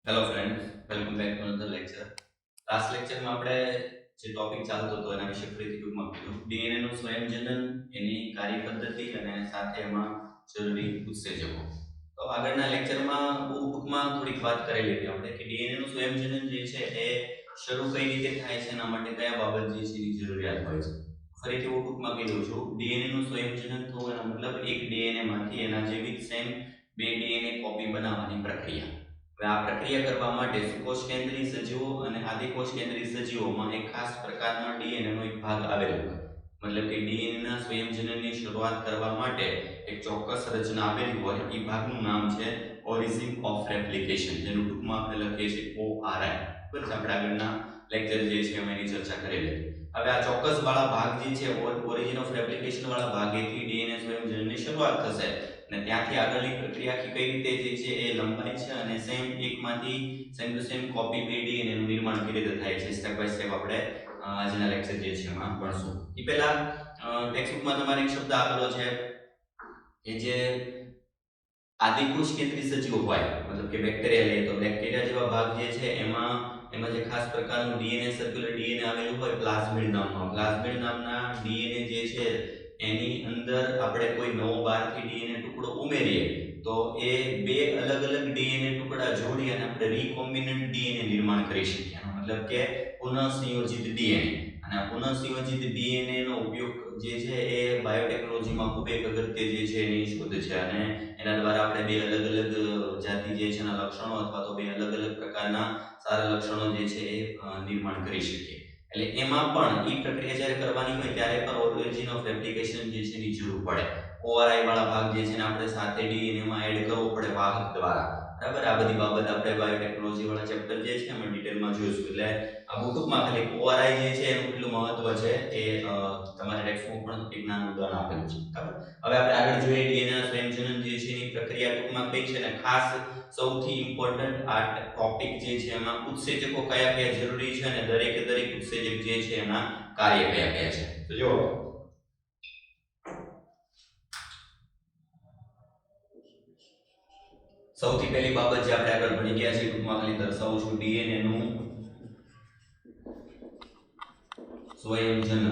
Hello friends, welcome back to another lecture. Last લેક્ચરમાં આપણે જે ટોપિક ચાલતો હતો એના વિશે ફરીથી ટૂંકમાં કીધું. ડીએનએ નું સ્વયંજનન, એની કાર્યપદ્ધતિ અને સાથે એમાં જરૂરી ઉત્સેચકો. તો આગળના લેક્ચરમાં બહુ ટૂંકમાં થોડીક વાત કરેલી હતી આપણે કે ડીએનએ નું સ્વયંજનન જે છે એ શરૂ કઈ રીતે થાય છે, એના માટે કયા બાબત જે છે એની જરૂરિયાત હોય છે. ફરીથી હું ટૂંકમાં કહી દઉં છું. ડીએનએ નું સ્વયંજનન થવું એનો મતલબ એક ડીએનએ માંથી એના જેવી સેમ બે ડીએનએ કોપી બનાવવાની પ્રક્રિયા. હવે આ પ્રક્રિયા કરવા માટે સુકોષ કેન્દ્રીય સજીવો અને આદિકોષ કેન્દ્રીય સજીવોમાં એક ખાસ પ્રકારનો ડીએનએ નો એક ભાગ આવેલો હોય. મતલબ કે ડીએનએ ના સ્વયંજનનની શરૂઆત કરવા માટે એક ચોક્કસ રચના આવેલી હોય. એ ભાગનું નામ છે ઓરિજિન ઓફ રેપ્લિકેશન, જેનું ટૂંકમાં આપણે લખીએ છીએ ORI. બસ આપણે આગળના લેક્ચર જે છે એમાં એની ચર્ચા કરેલી હતી. હવે આ ચોક્કસ વાળા ભાગ જે છે ઓરિજિન ઓફ રેપ્લિકેશન વાળા ભાગેથી ડીએનએ સ્વયંજનનની શરૂઆત થશે અને ત્યાંથી આગળની પ્રક્રિયા કઈ રીતે જે છે એ લંબાય છે અને સેમ એકમાંથી સેમ ટુ સેમ કોપી બે ડીએનએ નું નિર્માણ કેવી રીતે થાય છે સ્ટેપ બાય સ્ટેપ આપણે આજના લેક્ચર જે છે એમાં ભણશું. એ પહેલા ટેક્સ્ટબુકમાં તમારે એક શબ્દ આપેલો છે કે જે આદિકોષ કેન્દ્રીય સજીવો હોય, મતલબ કે બેક્ટેરિયા લઈએ તો બેક્ટેરિયા જેવા ભાગ જે છે એમાં જે ખાસ પ્રકારનું ડીએનએ સર્ક્યુલર ડીએનએ આવેલું હોય પ્લાઝમિડ નામના ડીએનએ જે છે એની અંદર આપણે કોઈ નવો બહારથી ડીએનએ ટુકડો ઉમેરીએ તો એ બે અલગ અલગ ડીએનએ ટુકડા જોડી અને આપણે રીકોમ્બિનન્ટ ડીએનએ નિર્માણ કરી શકીએ. મતલબ કે પુનઃસંયોજિત ડીએનએ. અને આ પુનઃસંયોજિત ડીએનએ નો ઉપયોગ જે છે એ બાયોટેકનોલોજીમાં ખૂબ એક અગત્ય જે છે એની શોધ છે અને એના દ્વારા આપણે બે અલગ અલગ જાતિ જે છે એના લક્ષણો અથવા તો બે અલગ અલગ પ્રકારના સારા લક્ષણો જે છે એ નિર્માણ કરી શકીએ. એટલે એમાં પણ એ પ્રક્રિયા જ્યારે કરવાની હોય ત્યારે પણ ઓરિજિન ઓફ રેપ્લિકેશન જે છે એની જરૂર પડે. ORI વાળા ભાગ જે છે ને આપણે સાથે ડીએનએ માં એડ કરવો પડે વાહક દ્વારા. બરાબર, આ બધી બાબત આપણે બાયોટેકનોલોજી વાળા ચેપ્ટર જે છે એમાં ડિટેલમાં જોઈશું. એટલે આ ટૂંકમાં ખાલી ORI જે છે એનું કેટલું મહત્વ છે એ તમારે ટેક્સ્ટમાં પણ એક નાનું ઉદાહરણ આપેલું છે. બરાબર, હવે આપણે આગળ જોઈએ ડીએનએ ના સ્વયંજનન જે છે એની પ્રક્રિયા ટૂંકમાં કઈ છે ને ખાસ સૌથી ઇમ્પોર્ટન્ટ આ ટોપિક જે છે એમાં ઉત્સેચકો કયા કયા જરૂરી છે અને દરેક ઉત્સેચક જે છે એના કાર્ય કયા કયા છે. તો જો સૌથી પહેલી બાબત જે આપણે આગળ ભણી ગયા છે ટૂંકમાં ખાલી દર્શાવું છું, ડીએનએ નું સ્વયંજનન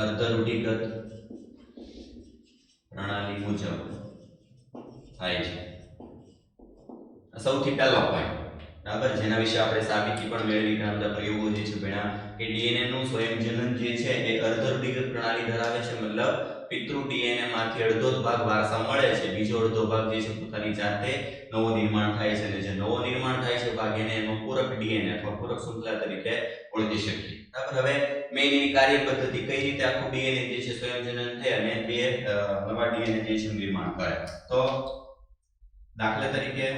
અર્ધરૂઢિગત પ્રણાલી મુજબ થાય છે. સૌથી પહેલો પોઈન્ટ, બરાબર, જેના વિશે આપણે સાબિતી પણ મેળવી ઘણા બધા પ્રયોગો જે છે ભણ્યા કે ડીએનએ નું સ્વયંજનન જે છે એ અર્ધરૂઢિગત પ્રણાલી ધરાવે છે. મતલબ પિતૃ ડીએનએ માંથી અડધો જ ભાગ વારસા મળે છે, બીજો અડધો ભાગ જે છે પોતાની જાતે નવો નિર્માણ થાય છે અને જે નવો નિર્માણ થાય છે ભાગ એને એનો પૂરક ડીએનએ અથવા પૂરક શૃંખલા તરીકે ઓળખી શકીએ. બરાબર, હવે મેઇન એની કાર્ય પદ્ધતિ કઈ રીતે આખું ડીએનએ જે છે સ્વયંજનન થાય અને બે નવા ડીએનએ જે છે નિર્માણ કરે. તો દાખલા તરીકે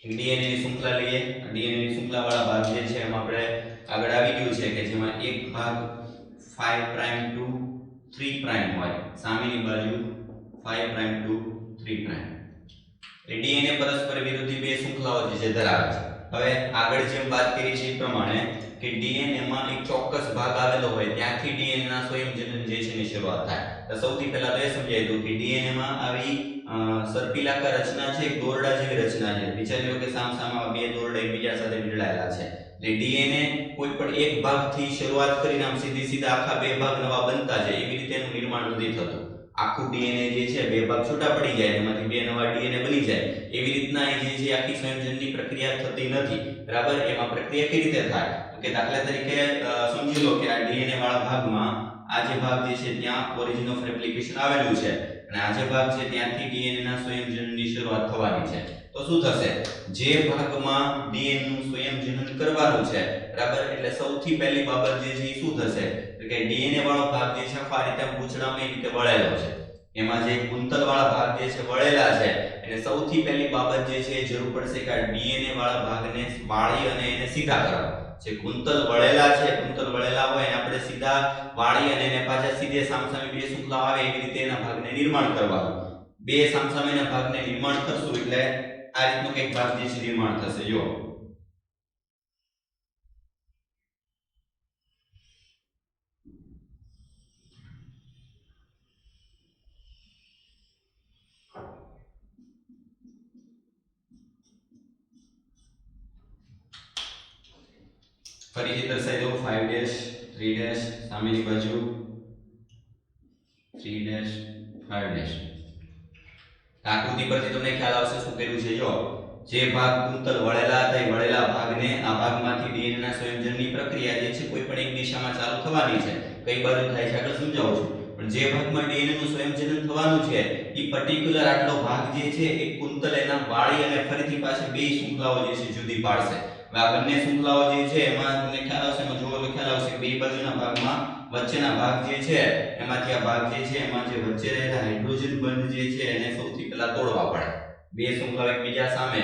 ડીએનએ ની શૃંખલા લઈએ. ડીએનએ ની શૃંખલા વાળા ભાગ જે છે એમાં આપણે આગળ આવી ગયું છે કે જેમાં એક ભાગ 5 પ્રાઇમ ટુ 3 પ્રાઇમ હોય, સામેની બાજુ 5 પ્રાઇમ ટુ 3 પ્રાઇમ. એટલે ડીએનએ પરસ્પર વિરોધી બે શૃંખલાઓ જે ધરાવે છે. હવે આગળ જેમ વાત કરી છે એ પ્રમાણે કે ડીએનએ માં એક ચોક્કસ ભાગ આવેલો હોય ત્યાંથી ડીએનએ ના સ્વયંજનન જે છે ની શરૂઆત થાય. તો સૌથી પહેલા તો એ સમજાય દઉં કે ડીએનએ માં આવી સર્પિલાકાર રચના છે, એક દોરડા જેવી રચના છે. વિચારી લો કે સામસામા બે દોરડા એકબીજા સાથે વીંટળાયેલા છે. એટલે ડીએનએ કોઈ પણ એક ભાગથી શરૂઆત કરીને આમ સીધા આખા બે ભાગ નવા બનતા જાય એવી રીતે એનું નિર્માણ નથી થતું. આખું ડીએનએ જે છે બે ભાગ છૂટા પડી જાય એમાંથી બે નવા ડીએનએ બની જાય એવી રીતના એ જે છે આખી સંયોજનની પ્રક્રિયા થતી નથી. બરાબર, એમાં પ્રક્રિયા કેવી રીતે થાય કે દાખલા તરીકે સમજી લો કે આ ડીએનએ વાળા ભાગમાં આ જે ભાગ જે છે ત્યાં ઓરિજિન ઓફ રેપ્લિકેશન આવેલું છે અને આ જે ભાગ છે ત્યાંથી ડીએનએ ના સ્વયંજનનની શરૂઆત થવાની છે. તો શું થશે, જે ભાગમાં ડીએનએ નું સ્વયંજનન કરવાનું છે, બરાબર, એટલે સૌથી પહેલી બાબત જે છે એ શું થશે કે ડીએનએ વાળો ભાગ જે છે આ રીતે પૂંછડામાં એ રીતે વળેલો છે. એમાં જે કુંતલ વાળા ભાગ જે છે વળેલા છે એટલે સૌથી પહેલી બાબત જે છે એ જરૂર પડશે કે આ ડીએનએ વાળા ભાગને વાળી અને એને સીધા કરવા. જે કુંતલ વળેલા છે, કુંતલ વળેલા હોય એને આપણે સીધા વાળી અને એને પાછા સીધે સામસામે બે શૃંખલા આવે એવી રીતે એના ભાગને નિર્માણ કરવાનું. બે સામસામેના ભાગને નિર્માણ કરશું એટલે આ રીતનો એક ભાગ જે છે નિર્માણ થશે. જો ફરીથી દર્શાવી દઉં 5 ડેશ 3 ડેશ સામેની બાજુ 3 ડેશ 5 ડેશ આકૃતિ પરથી તમને ખ્યાલ આવશે શું કર્યું છે જો જે ભાગ કુંતલ વળેલા હતા એ વળેલા ભાગને આ ભાગમાંથી ડીએનએ ના સંયોજનની પ્રક્રિયા જે છે કોઈ પણ એક દિશામાં ચાલુ થવાની છે કઈ બાજુ થાય છે આગળ સમજાવું છું પણ જે ભાગમાં ડીએનએ નું સંયોજન થવાનું છે એ પર્ટિક્યુલર આટલો ભાગ જે છે એ કુંતલ એના વાળી અને ફરીથી પાછી બે શૃંખલાઓ જે છે જુદી પાડશે હવે આ બંને શૃંખલાઓ જે છે એમાં તમને ખ્યાલ આવશે એમાં જોવો તો ખ્યાલ આવશે બે બાજુના ભાગમાં વચ્ચેના ભાગ જે છે એમાંથી આ ભાગ જે છે એમાં જે વચ્ચે રહેલા હાઇડ્રોજન બંધ જે છે એને સૌથી પહેલા તોડવા પડે બે શૃંખલાઓ એકબીજા સામે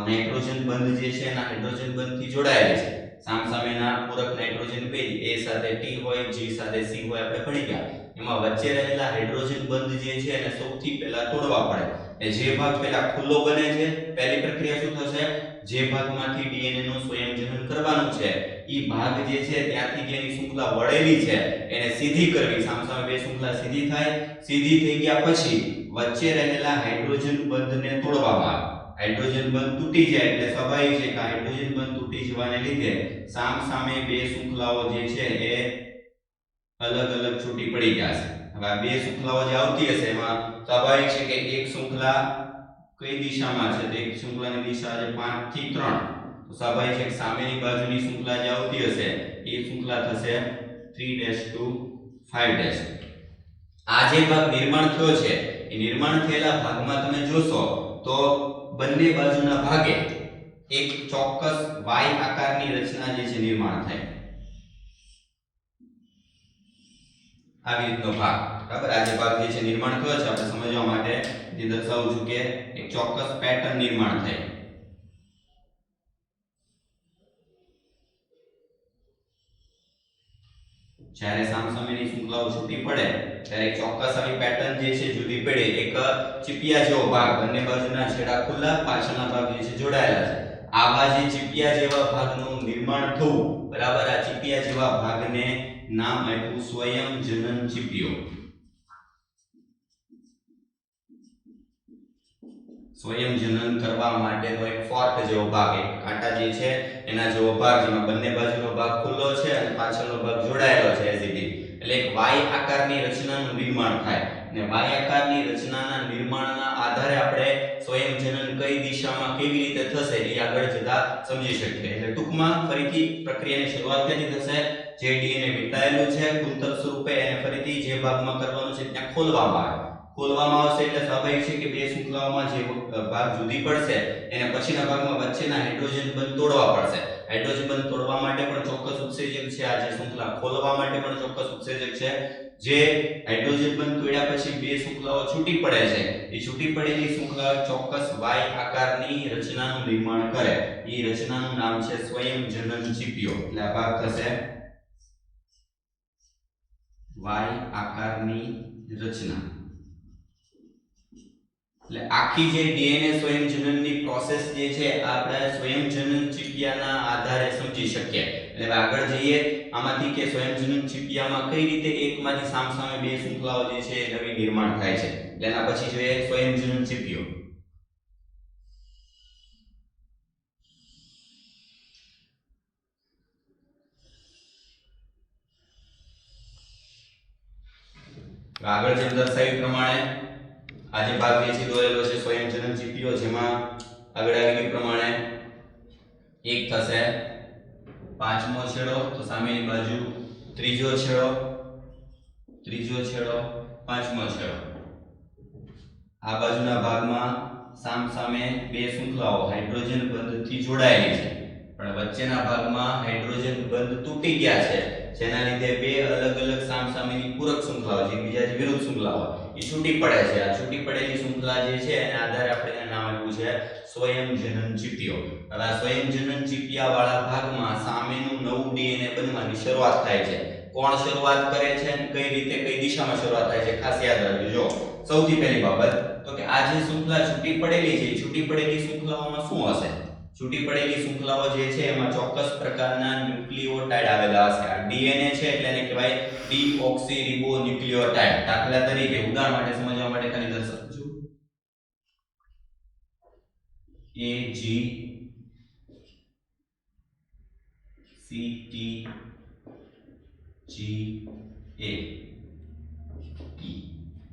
નાઇટ્રોજન બંધ જે છે એના હાઇડ્રોજન બંધથી જોડાયેલી છે સામસામેના પૂરક નાઇટ્રોજન બે A સાથે T હોય G સાથે C હોય આપણે ભણી ગયા એમાં વચ્ચે રહેલા હાઇડ્રોજન બંધ જે છે એને સૌથી પહેલા તોડવા પડે એ જે ભાગ પહેલા ખુલ્લો બને છે પહેલી પ્રક્રિયા શું થશે જે ભાગમાંથી ડીએનએ નું સ્વયંજનન કરવાનું છે ઈ ભાગ જે છે ત્યાંથી જેની શૃંખલા વળેલી છે એને સીધી કરવી સામસામે બે શૃંખલા સીધી થાય સીધી થઈ ગયા પછી વચ્ચે રહેલા હાઇડ્રોજન બંધને તોડવામાં આવે હાઇડ્રોજન બંધ તૂટી જાય એટલે સ્વાભાવિક છે કે હાઇડ્રોજન બંધ તૂટી જવાને લીધે સામસામે બે શૃંખલાઓ જે છે એ અલગ અલગ છૂટી પડી જશે હવે આ બે શૃંખલાઓ જે આવતી હશે એમાં સ્વાભાવિક છે કે એક શૃંખલા કઈ દિશામાં છે તો એક શૃંખલાની દિશા છે 5 થી 3 તો સ્વાભાવિક છે કે સામેની બાજુની શૃંખલા જે આવતી હશે એ શૃંખલા થશે 3 to 5 આ જે ભાગ નિર્માણ થયો છે એ નિર્માણ થયેલા ભાગમાં તમે જોશો તો બંને બાજુના ભાગે એક ચોક્કસ Y આકારની રચના જે છે નિર્માણ થાય આવી રીતનો ભાગ બરાબર આ જે ભાગ જે છે નિર્માણ થયો છે આપણે સમજવા માટે જે દર્શાવું છું કે એક ચોક્કસ પેટર્ન નિર્માણ થાય જ્યારે સામસામેની શૃંખલાઓ છૂટી પડે ત્યારે એક ચોક્કસ આવી પેટર્ન જે છે જુદી પડે એક ચીપિયા જેવો ભાગ બંને બાજુના છેડા ખુલ્લા પાછળના ભાગ જે છે જોડાયેલા છે આવા જે ચીપિયા જેવા ભાગનું નિર્માણ થવું બરાબર આ ચીપિયા જેવા ભાગને નામ આપ્યું સ્વયંજનન ચીપિયો સ્વયંજનન કરવા માટેનો એક ફોર્ક જેવો ભાગ એક કાંટા જે છે એના જેવો ભાગ જેમાં બંને બાજુનો ભાગ ખુલ્લો છે અને પાછળનો ભાગ જોડાયેલો છે એઝીટી એટલે એક Y આકારની રચનાનું નિર્માણ થાય અને Y આકારની રચનાના નિર્માણના આધારે આપણે સ્વયંજનન કઈ દિશામાં કેવી રીતે થશે એ આગળ જતા સમજી શકીએ એટલે ટૂંકમાં ફરીથી પ્રક્રિયાની શરૂઆત ક્યાંથી થશે જે ડીએનએ વીંટાયેલું છે કુંતલ સ્વરૂપે એને ફરીથી જે ભાગમાં કરવાનું છે ત્યાં ખોલવામાં આવશે એટલે સ્વાભાવિક છે કે બે શૃંખલાઓમાં જે ભાગ જુદી પડશે એને પછીના ભાગમાં વચ્ચેના હાઇડ્રોજન બંધ તોડવા પડશે હાઇડ્રોજન બંધ તોડવા માટે પણ ચોક્કસ ઉત્સેચક છે આ જે શૃંખલા ખોલવા માટે પણ ચોક્કસ ઉત્સેચક છે જે હાઇડ્રોજન બંધ તોડ્યા પછી બે શૃંખલાઓ છૂટી પડે છે એ છૂટી પડેલી શૃંખલા ચોક્કસ Y આકારની રચનાનું નિર્માણ કરે એ રચનાનું નામ છે સ્વયંજનન ચીપિયો એટલે આ ભાગ થશે Y આકારની રચના એટલે આખી જે ડીએનએ સ્વયંજનનની પ્રોસેસ જે છે આપણે સ્વયંજનન ચીપિયાના આધારે સમજી શકીએ એટલે આગળ જઈએ આમાંથી કે સ્વયંજનન ચીપિયામાં કઈ રીતે એકમાંથી સામસામે બે શૃંખલાઓ જે છે નવી નિર્માણ થાય છે એટલે એના પછી જોઈએ સ્વયંજનન ચીપિયો આગળ જેમ દર્શાવ્યું પ્રમાણે આજે ભાગ જે છે દોરેલો છે સ્વયંજનન ચીપિયો જેમાં આગળ આવી પ્રમાણે એક થશે પાંચમો છેડો તો સામેની બાજુ ત્રીજો છેડો પાંચમો છેડો આ બાજુના ભાગમાં સામસામે બે શૃંખલાઓ હાઇડ્રોજન બંધથી જોડાયેલી છે પણ વચ્ચેના ભાગમાં હાઇડ્રોજન બંધ તૂટી ગયા છે જેના લીધે બે અલગ અલગ સામસામેની પૂરક શૃંખલાઓ જે બીજાની વિરુદ્ધ શૃંખલાઓ એ છૂટી પડે છે આ છૂટી પડેલી શૃંખલા જે છે એના આધારે આપણે એનું નામ આપ્યું છે સ્વયંજનન ચીપિયો હવે આ સ્વયંજનન ચીપિયા વાળા ભાગમાં સામેનું નવું ડીએનએ બનવાની શરૂઆત થાય છે કોણ શરૂઆત કરે છે અને કઈ રીતે કઈ દિશામાં શરૂઆત થાય છે ખાસ યાદ રાખજો જો સૌથી પહેલી બાબત તો કે આ જે શૃંખલા છૂટી પડેલી છે છૂટી પડેલી શૃંખલાઓમાં શું હશે છૂટી પડેલી શૃંખલાઓ જે છે એમાં ચોક્કસ પ્રકારના ન્યુક્લિયોટાઇડ આવેલા હશે આ ડીએનએ છે એટલે એને કહેવાય ડીઓક્સીરિબોન્યુક્લિયોટાઇડ દાખલા તરીકે ઉદાહરણ માટે સમજવા માટે ખાલી દર્શાવજો AG C T G A T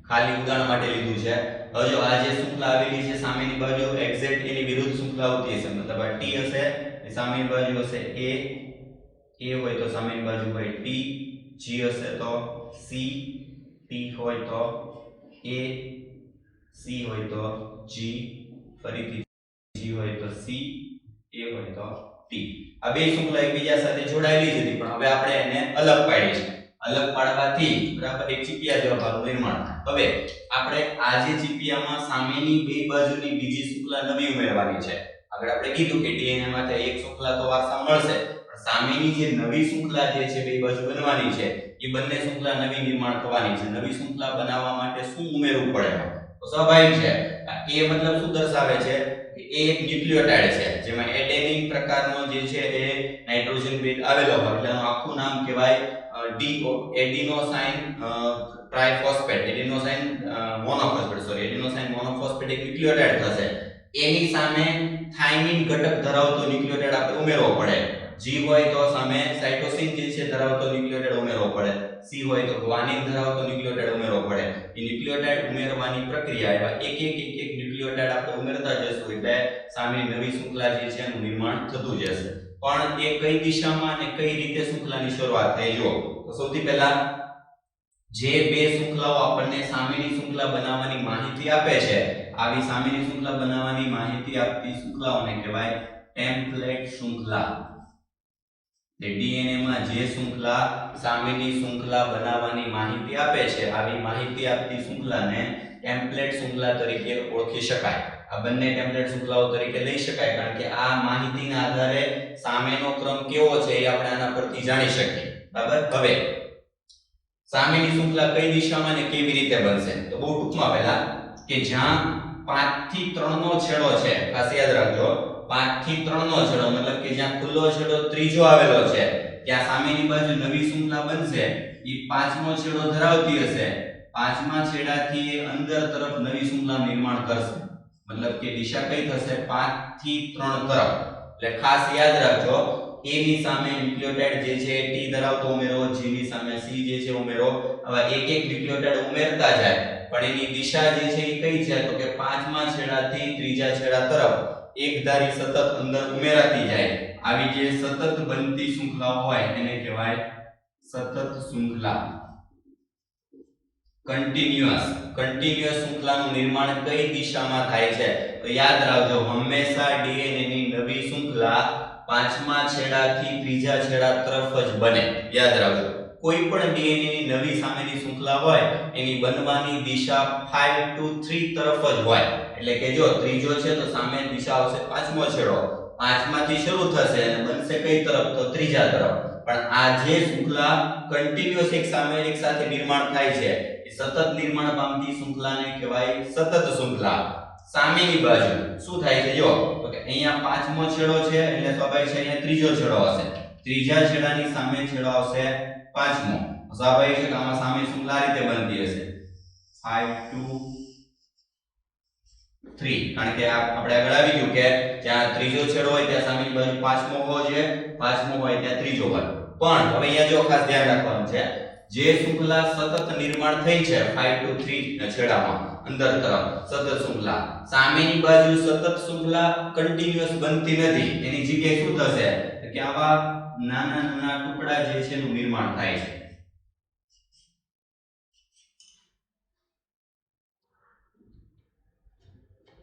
ખાલી ઉદાહરણ માટે લીધું છે। હવે જો આ જે શૃંખલા આવેલી છે સામેની બાજુ એક્ઝેક્ટ એની વિરુદ્ધ શૃંખલા આવતી હશે, મતલબ આ ટી હશે એ સામેની બાજુ હશે એ હોય તો સામેની બાજુ હોય ટી, જી હશે તો સી, ટી હોય તો એ, સી હોય તો જી, ફરીથી જી હોય તો સી, એ હોય તો ટી। આ બે શૃંખલા એકબીજા સાથે જોડાયેલી જ હતી, પણ હવે આપણે એને અલગ પાડી છે। અલગ પાડવાથી બરાબર એક ચીપિયા જેવા ભાગનું નિર્માણ થાય। હવે આપણે આ જે ચીપિયામાં સામેની બે બાજુની બીજી શૃંખલા નવી ઉમેરવાની છે। આગળ આપણે કીધું કે ડીએનએ માંથી એક શૃંખલા તો વારસા મળશે, પણ સામેની જે નવી શૃંખલા જે છે બે બાજુ બનવાની છે એ બંને શૃંખલા નવી નિર્માણ થવાની છે। નવી શૃંખલા બનાવવા માટે શું ઉમેરવું પડે? તો સ્વાભાવિક છે એ મતલબ શું દર્શાવે છે કે એ એક ન્યુક્લિયોટાઇડ છે જેમાં એડેનિન પ્રકારનો જે છે એ નાઇટ્રોજન બેઝ આવેલો હોય, એટલે આનું આખું નામ કહેવાય એડિનોસાઇન ટ્રાઇફોસ્ફેટ, એડિનોસાઇન મોનોફોસ્ફેટ એક ન્યુક્લિયોટાઇડ થશે। એની સામે થાઇમિન ઘટક ધરાવતો ન્યુક્લિયોટાઇડ આપણે ઉમેરવો પડે। જી હોય તો સામે સાઇટોસિન જે છે ધરાવતો ન્યુક્લિયોટાઇડ ઉમેરવો પડે, સી હોય તો ગ્વાનિન ધરાવતો ન્યુક્લિયોટાઇડ ઉમેરવો પડે। એ ન્યુક્લિયોટાઇડ ઉમેરવાની પ્રક્રિયા એવા એક ન્યુક્લિયોટાઇડ આપણે ઉમેરતા જશું એટલે સામેની નવી શૃંખલા જે છે એનું નિર્માણ થતું જશે। પણ એ કઈ દિશામાં અને કઈ રીતે શૃંખલાની શરૂઆત થઈ જો તો સૌથી પહેલા જે બે શૃંખલાઓ આપણને સામેની શૃંખલા બનાવવાની માહિતી આપે છે, આવી સામેની શૃંખલા બનાવવાની માહિતી આપતી શૃંખલાઓને કહેવાય ટેમ્પલેટ શૃંખલા। તે ડીએનએ માં જે શૃંખલા સામેની શૃંખલા બનાવવાની માહિતી આપે છે, આવી માહિતી આપતી શૃંખલાને ટેમ્પલેટ શૃંખલા તરીકે ઓળખી શકાય। આ બંને ટેમ્પલેટ શૃંખલાઓ તરીકે લઈ શકાય કારણ કે આ માહિતીના આધારે સામેનો ક્રમ કેવો છે એ આપણે આના પરથી જાણી શકીએ। બરાબર, હવે સામેની શૃંખલા કઈ દિશામાં અને કેવી રીતે બનશે તો બહુ ટૂંકમાં પહેલા કે જ્યાં 5 થી 3 નો છેડો છે, ખાસ યાદ રાખજો 5 થી 3 નો છેડો મતલબ કે જ્યાં ખુલ્લો છેડો ત્રીજો આવેલો છે ત્યાં સામેની બાજુ નવી શૃંખલા બનશે। એ 5મો છેડો ધરાવતી હશે, 5મા છેડાથી એ અંદર તરફ નવી શૃંખલા નિર્માણ કરશે, મતલબ કે દિશા કઈ થશે 5 થી 3 તરફ। એટલે ખાસ યાદ રાખજો A ની સામે ન્યુક્લિયોટાઇડ જે છે T ધરાવતો ઉમેરો, G ની સામે C જે છે ઉમેરો। આવા એક ન્યુક્લિયોટાઇડ ઉમેરતા જાય પણ એની દિશા જે છે એ કઈ છે તો કે 5મા છેડાથી ત્રીજા છેડા તરફ એક ધારી સતત અંદર ઉમેરાતી જાય। આવી જે સતત બનતી શૃંખલાઓ હોય એને કહેવાય સતત શૃંખલા। કન્ટિન્યુઅસ શૃંખલાનું નિર્માણ કઈ દિશામાં થાય છે તો યાદ રાખજો હંમેશા ડીએનએ ની નવી શૃંખલા 5મા છેડાથી ત્રીજા છેડા તરફ જ બને। યાદ રાખજો કોઈ પણ ડીએનએ ની નવી સામેની શૃંખલા હોય એની બનવાની દિશા 5 to 3 તરફ જ હોય। એટલે કે જો ત્રીજો છે તો સામે દિશા આવશે 5મો છેડો, 5માંથી શરૂ થશે અને બનશે કઈ તરફ તો ત્રીજા તરફ। પણ આ જે શૃંખલા કન્ટિન્યુઅસ એક સાથે નિર્માણ થાય છે એ સતત નિર્માણ પામતી શૃંખલાને કહેવાય સતત શૃંખલા। સામેની બાજુ શું થાય છે જો તો કે અહીંયા 5મો છેડો છે એટલે સ્વાભાવિક છે અહીંયા ત્રીજો છેડો હશે, ત્રીજા છેડાની સામે છેડો આવશે 5મો, સ્વાભાવિક છે કે આમાં સામે શૃંખલા રીતે બનતી હશે 5 to 3 કારણ કે આપણે આગળ આવી ગયું કે જ્યાં ત્રીજો છેડો હોય ત્યાં સામેની બાજુ 5મો હોવો જોઈએ, 5મો હોય ત્યાં ત્રીજો હોય। પણ હવે અહીંયા જો ખાસ ધ્યાન રાખવાનું છે જે શૃંખલા સતત નિર્માણ થઈ છે 5 to 3 છેડામાં અંદર તરફ સતત શૃંખલા, સામેની બાજુ સતત શૃંખલા કન્ટિન્યુઅસ બનતી નથી, એની જગ્યાએ શું થશે કે આવા નાના ટુકડા જે છે એનું નિર્માણ થાય છે।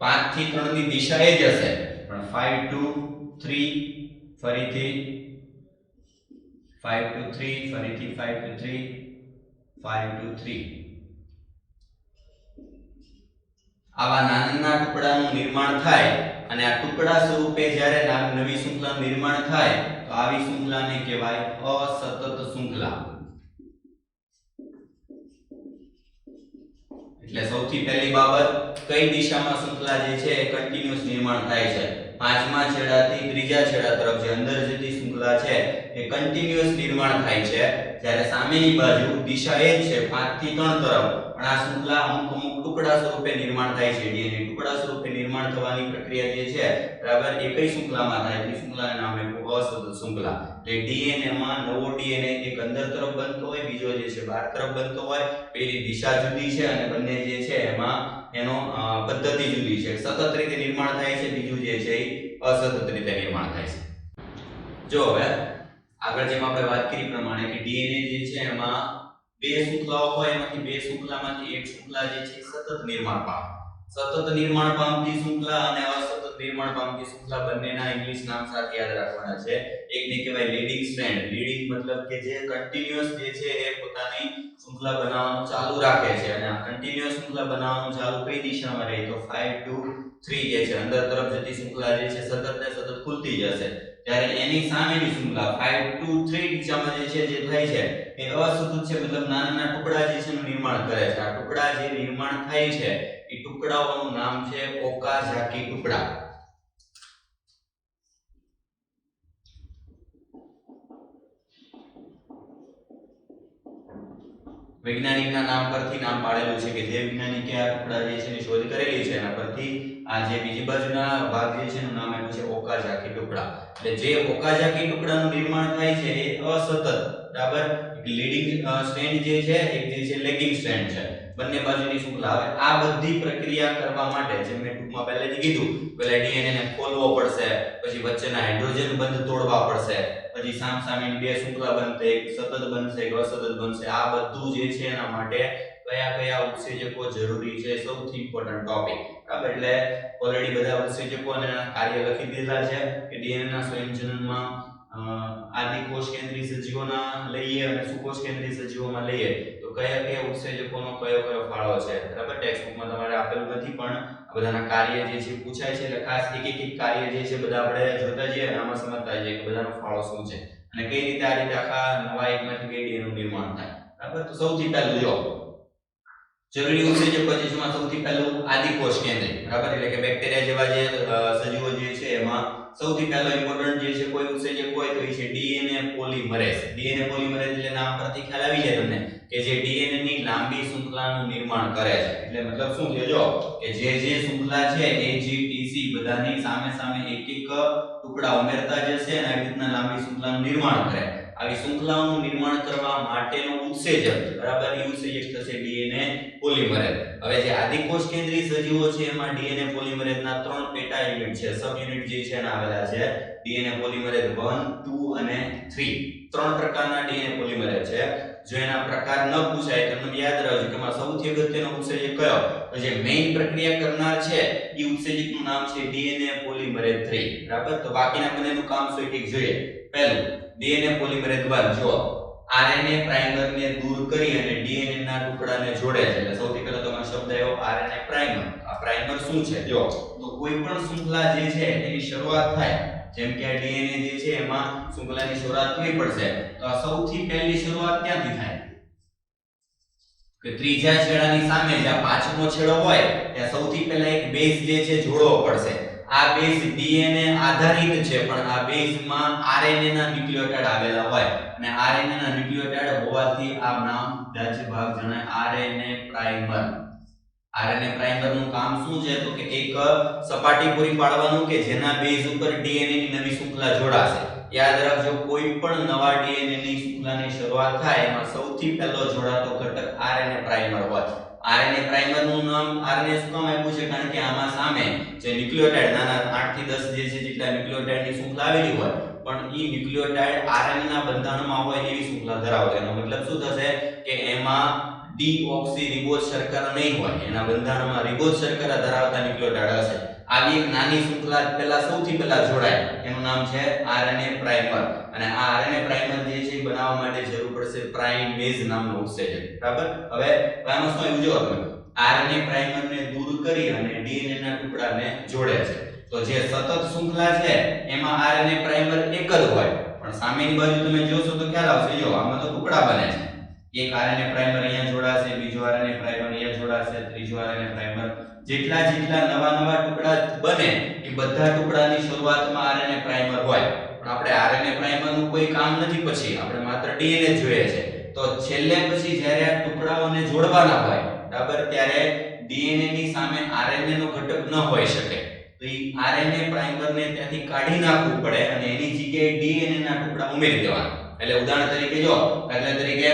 5 થી 3 ની દિશા એ જ હશે પણ 5 to 3 ફરીથી 5 to 3 ફરીથી 5 to 3 5 to 3 આવા નાના ટુકડાનું નિર્માણ થાય અને આ ટુકડા સ્વરૂપે જ્યારે નવી શૃંખલાનું નિર્માણ થાય તો આવી શૃંખલાને કહેવાય અસતત શૃંખલા। એટલે સૌથી પહેલી બાબત કઈ દિશામાં શૃંખલા જે છે એ કન્ટિન્યુઅસ નિર્માણ થાય છે 5મા છેડાથી ત્રીજા છેડા તરફ જે અંદર જતી શૃંખલા છે એ કન્ટિન્યુઅસ નિર્માણ થાય છે, જ્યારે સામેની બાજુ દિશા એ જ છે 5 થી 3 તરફ પણ આ શૃંખલા અમુક ટુકડા સ્વરૂપે નિર્માણ થાય છે. ડીએનએ ટુકડા સ્વરૂપે નિર્માણ થવાની પ્રક્રિયા જે છે બરાબર એ કઈ શૃંખલામાં થાય? એ શૃંખલાનું નામ આપ્યું અસતત શૃંખલા. એટલે ડીએનએ માં નવો ડીએનએ એક અંદર તરફ બનતો હોય, બીજો જે છે બહાર તરફ બનતો હોય. પેલી દિશા જુદી છે અને બંને જે છે એમાં એનો પદ્ધતિ જુદી છે. સતત રીતે નિર્માણ થાય છે, બીજું જે છે એ અસતત રીતે નિર્માણ થાય છે. જો હવે આગળ જેમ આપણે વાત કરી પ્રમાણે કે ડીએનએ જે છે એમાં બે શૃંખલાઓ હોય, એમાંથી બે શૃંખલામાંથી એક શૃંખલા જે છે સતત નિર્માણ પામે. સતત નિર્માણ પામતી શૃંખલા અને અસતત નિર્માણ પામતી શૃંખલા બંનેના ઇંગ્લિશ નામ સાથે યાદ રાખવાના છે. એકને કહેવાય લીડિંગ સ્ટ્રેન્ડ. લીડિંગ મતલબ કે જે કન્ટિન્યુઅસ જે છે એ પોતાની શૃંખલા બનાવવાનું ચાલુ રાખે છે, અને આ કન્ટિન્યુઅસ શૃંખલા બનાવવાનું ચાલુ કઈ દિશામાં રહે તો 5 to 3 જે છે અંદર તરફ જતી શૃંખલા જે છે સતત ને સતત ખુલતી જશે. ત્યારે એની સામેની શૃંખલા 5 to 3 દિશામાં જે છે જે થાય છે એ અસતત છે, મતલબ નાના નાના ટુકડા જે છે એનું નિર્માણ કરે છે. આ ટુકડા જે નિર્માણ થાય છે એ ટુકડાઓનું નામ છે ઓકાઝાકી ટુકડા. વૈજ્ઞાનિકના નામ પરથી નામ પાડેલું છે કે જે વૈજ્ઞાનિકે આ ટુકડા જે છે એની શોધ કરેલી છે એના પરથી આ જે બીજી બાજુના ભાગ જે છે એનું નામ આપ્યું છે ઓકાઝાકી ટુકડા. એટલે જે ઓકાઝાકી ટુકડાનું નિર્માણ થાય છે એ અસતત, બરાબર. લીડિંગ સ્ટ્રેન્ડ જે છે એક જે છે લેગિંગ સ્ટ્રેન્ડ છે, બંને બાજુની શૃંખલા. હવે આ બધી પ્રક્રિયા કરવા માટે જેમ મેં ટૂંકમાં પહેલેથી કીધું, પહેલા ડીએનએ ને ખોલવો પડશે, પછી વચ્ચેના હાઇડ્રોજન બંધ તોડવા પડશે, પછી સામસામેની બે શૃંખલા બનશે, એક સતત બનશે એક અસતત બનશે. આ બધું જે છે એના માટે કયા કયા ઉત્સેચકો જરૂરી છે, સૌથી ઇમ્પોર્ટન્ટ ટોપિક, બરાબર. એટલે ઓલરેડી બધા ઉત્સેચકો અને કાર્ય લખી દીધેલા છે કે ડીએનએ ના સ્વયંજનનમાં આદિકોષ કેન્દ્રીય સજીવોના લઈએ અને સુકોષ કેન્દ્રીય સજીવોમાં લઈએ તો કયા કયા ઉત્સેચકોનો કયો કયો ફાળો છે, બરાબર. ટેક્સ્ટબુકમાં તમારે આપેલું નથી, પણ આ બધાના કાર્ય જે છે પૂછાય છે. એટલે ખાસ એક એક કાર્ય જે છે બધા આપણે જોતા જઈએ અને આમાં સમજતા જઈએ કે બધાનો ફાળો શું છે અને કઈ રીતે આ રીતે આખા નવા એકમાંથી બે ડીએનએનું નિર્માણ થાય, બરાબર. તો સૌથી પહેલું જો જરૂરી ઉત્સેચકો જે છે સૌથી પહેલું આદિકોષ કેન્દ્રી, બરાબર. એટલે કે બેક્ટેરિયા જેવા જે સજીવો જે છે એમાં સૌથી પહેલો ઇમ્પોર્ટન્ટ જે છે કોઈ ઉત્સેચક હોય તો એ છે ડીએનએ પોલિમરેઝ. ડીએનએ પોલિમરેઝ એટલે નામ પરથી ખ્યાલ આવી જાય તમને કે જે ડીએનએ ની લાંબી શૃંખલાનું નિર્માણ કરે છે. એટલે મતલબ શું છે જો કે જે શૃંખલા છે એજીટીસી બધાની સામે સામે એક એક ટુકડા ઉમેરતા જશે અને આવી રીતના લાંબી શૃંખલાનું નિર્માણ કરે. આવી શૃંખલાઓનું નિર્માણ કરવા માટેનો ઉત્સેચક, બરાબર, એ ઉત્સેચક થશે ડીએનએ પોલિમરેઝ. હવે જે આદિકોષ કેન્દ્રીય સજીવો છે એમાં ડીએનએ પોલિમરેઝના 3 પેટા યુનિટ છે, સબ યુનિટ જે છે એના આવેલા છે. ડીએનએ પોલિમરેઝ 1, 2 અને 3. 3 પ્રકારના ડીએનએ પોલિમરેઝ છે. જો એના પ્રકાર ન પૂછાય તો તમને યાદ રાખજો કે એમાં સૌથી અગત્યનો ઉત્સેચક કયો? તો જે મેઇન પ્રક્રિયા કરનાર છે એ ઉત્સેચકનું નામ છે ડીએનએ પોલિમરેઝ 3, બરાબર. તો બાકીના બંનેનું કામ શું એક જોઈએ. પહેલું ડીએનએ પોલિમરેઝ 1 જો આરએનએ પ્રાઇમરને દૂર કરી અને ડીએનએ ના ટુકડાને જોડે છે. એટલે સૌથી પહેલા તો મને શબ્દ આવ્યો આરએનએ પ્રાઇમર. આ પ્રાઇમર શું છે જો તો કોઈ પણ શૃંખલા જે છે એની શરૂઆત થાય, જેમ કે આ ડીએનએ જે છે એમાં શૃંખલાની શરૂઆત કરવી પડશે તો આ સૌથી પહેલી શરૂઆત ક્યાંથી થાય કે ત્રીજા છેડાની સામે જ્યાં પાંચમો છેડો હોય ત્યાં સૌથી પહેલા એક બેઝ જે છે જોડવો પડશે. આ બેઝ ડીએનએ આધારિત છે પણ આ બેઝમાં આરએનએ ના ન્યુક્લિયોટાઇડ આવેલા હોય અને આરએનએ ના ન્યુક્લિયોટાઇડ હોવાથી આ નામ દાજ્ય ભાગ જણાય આરએનએ પ્રાઇમર. આરએનએ પ્રાઇમર નું કામ શું છે તો કે એક સપાટી પૂરી પાડવાનું કે જેના બેઝ ઉપર ડીએનએ ની નવી શૃંખલા જોડાશે. યાદ રાખજો કોઈ પણ નવા ડીએનએ ની શૃંખલાની શરૂઆત થાય એમાં સૌથી પહેલો જોડાતો ઘટક આરએનએ પ્રાઇમર હોય. આરએનએ પ્રાઇમર નું નામ આરએનએ શું કામ આપ્યું છે કારણ કે આમાં સામે જે ન્યુક્લિયોટાઇડ નાના 8 થી 10 જે છે જેટલા ન્યુક્લિયોટાઇડ ની શૃંખલા આવેલી હોય પણ ઈ ન્યુક્લિયોટાઇડ આરએનએ ના બંધારણમાં હોય એવી શૃંખલા ધરાવતો. એનો મતલબ શું થશે કે એમાં ડીઓક્સી રિબોઝ શર્કરા નહીં હોય, એના બંધારણમાં રિબોઝ શર્કરા ધરાવતા ન્યુક્લિયોટાઇડ હશે. આવી એક નાની શૃંખલા પહેલા સૌથી પહેલા જોડાય એનું નામ છે આરએનએ પ્રાઇમર. અને આ આરએનએ પ્રાઇમર જે છે એ બનાવવા માટે જરૂર પડશે પ્રાઇમેઝ નામનો ઉત્સેચક, બરાબર. હવે આમાં શું આવ્યું જો તમે આરએનએ પ્રાઇમરને દૂર કરી અને ડીએનએ ના ટુકડાને જોડે છે. તો જે સતત શૃંખલા છે એમાં આરએનએ પ્રાઇમર એક જ હોય પણ સામેની બાજુ તમે જોશો તો ખ્યાલ આવશે જો આમાં તો ટુકડા બને છે. એક આરએનએ પ્રાઇમર અહીંયા જોડાશે, બીજો આરએનએ પ્રાઇમર અહીંયા જોડાશે, ત્રીજો આરએનએ પ્રાઇમર. જેટલા જેટલા નવા નવા ટુકડા બને એ બધા ટુકડાની શરૂઆતમાં આરએનએ પ્રાઇમર હોય પણ આપણે આરએનએ પ્રાઇમરનું કોઈ કામ નથી, પછી આપણે માત્ર ડીએનએ જ જોઈએ છે. તો છેલ્લે પછી જ્યારે આ ટુકડાઓને જોડવાના હોય બરાબર, ત્યારે ડીએનએ ની સામે આરએનએ નો ઘટક ન હોઈ શકે, તો ઈ આરએનએ પ્રાઇમરને ત્યાંથી કાઢી નાખવું પડે અને એની જગ્યાએ ડીએનએ ના ટુકડા ઉમેરી દેવાના. એટલે ઉદાહરણ તરીકે જો દાખલા તરીકે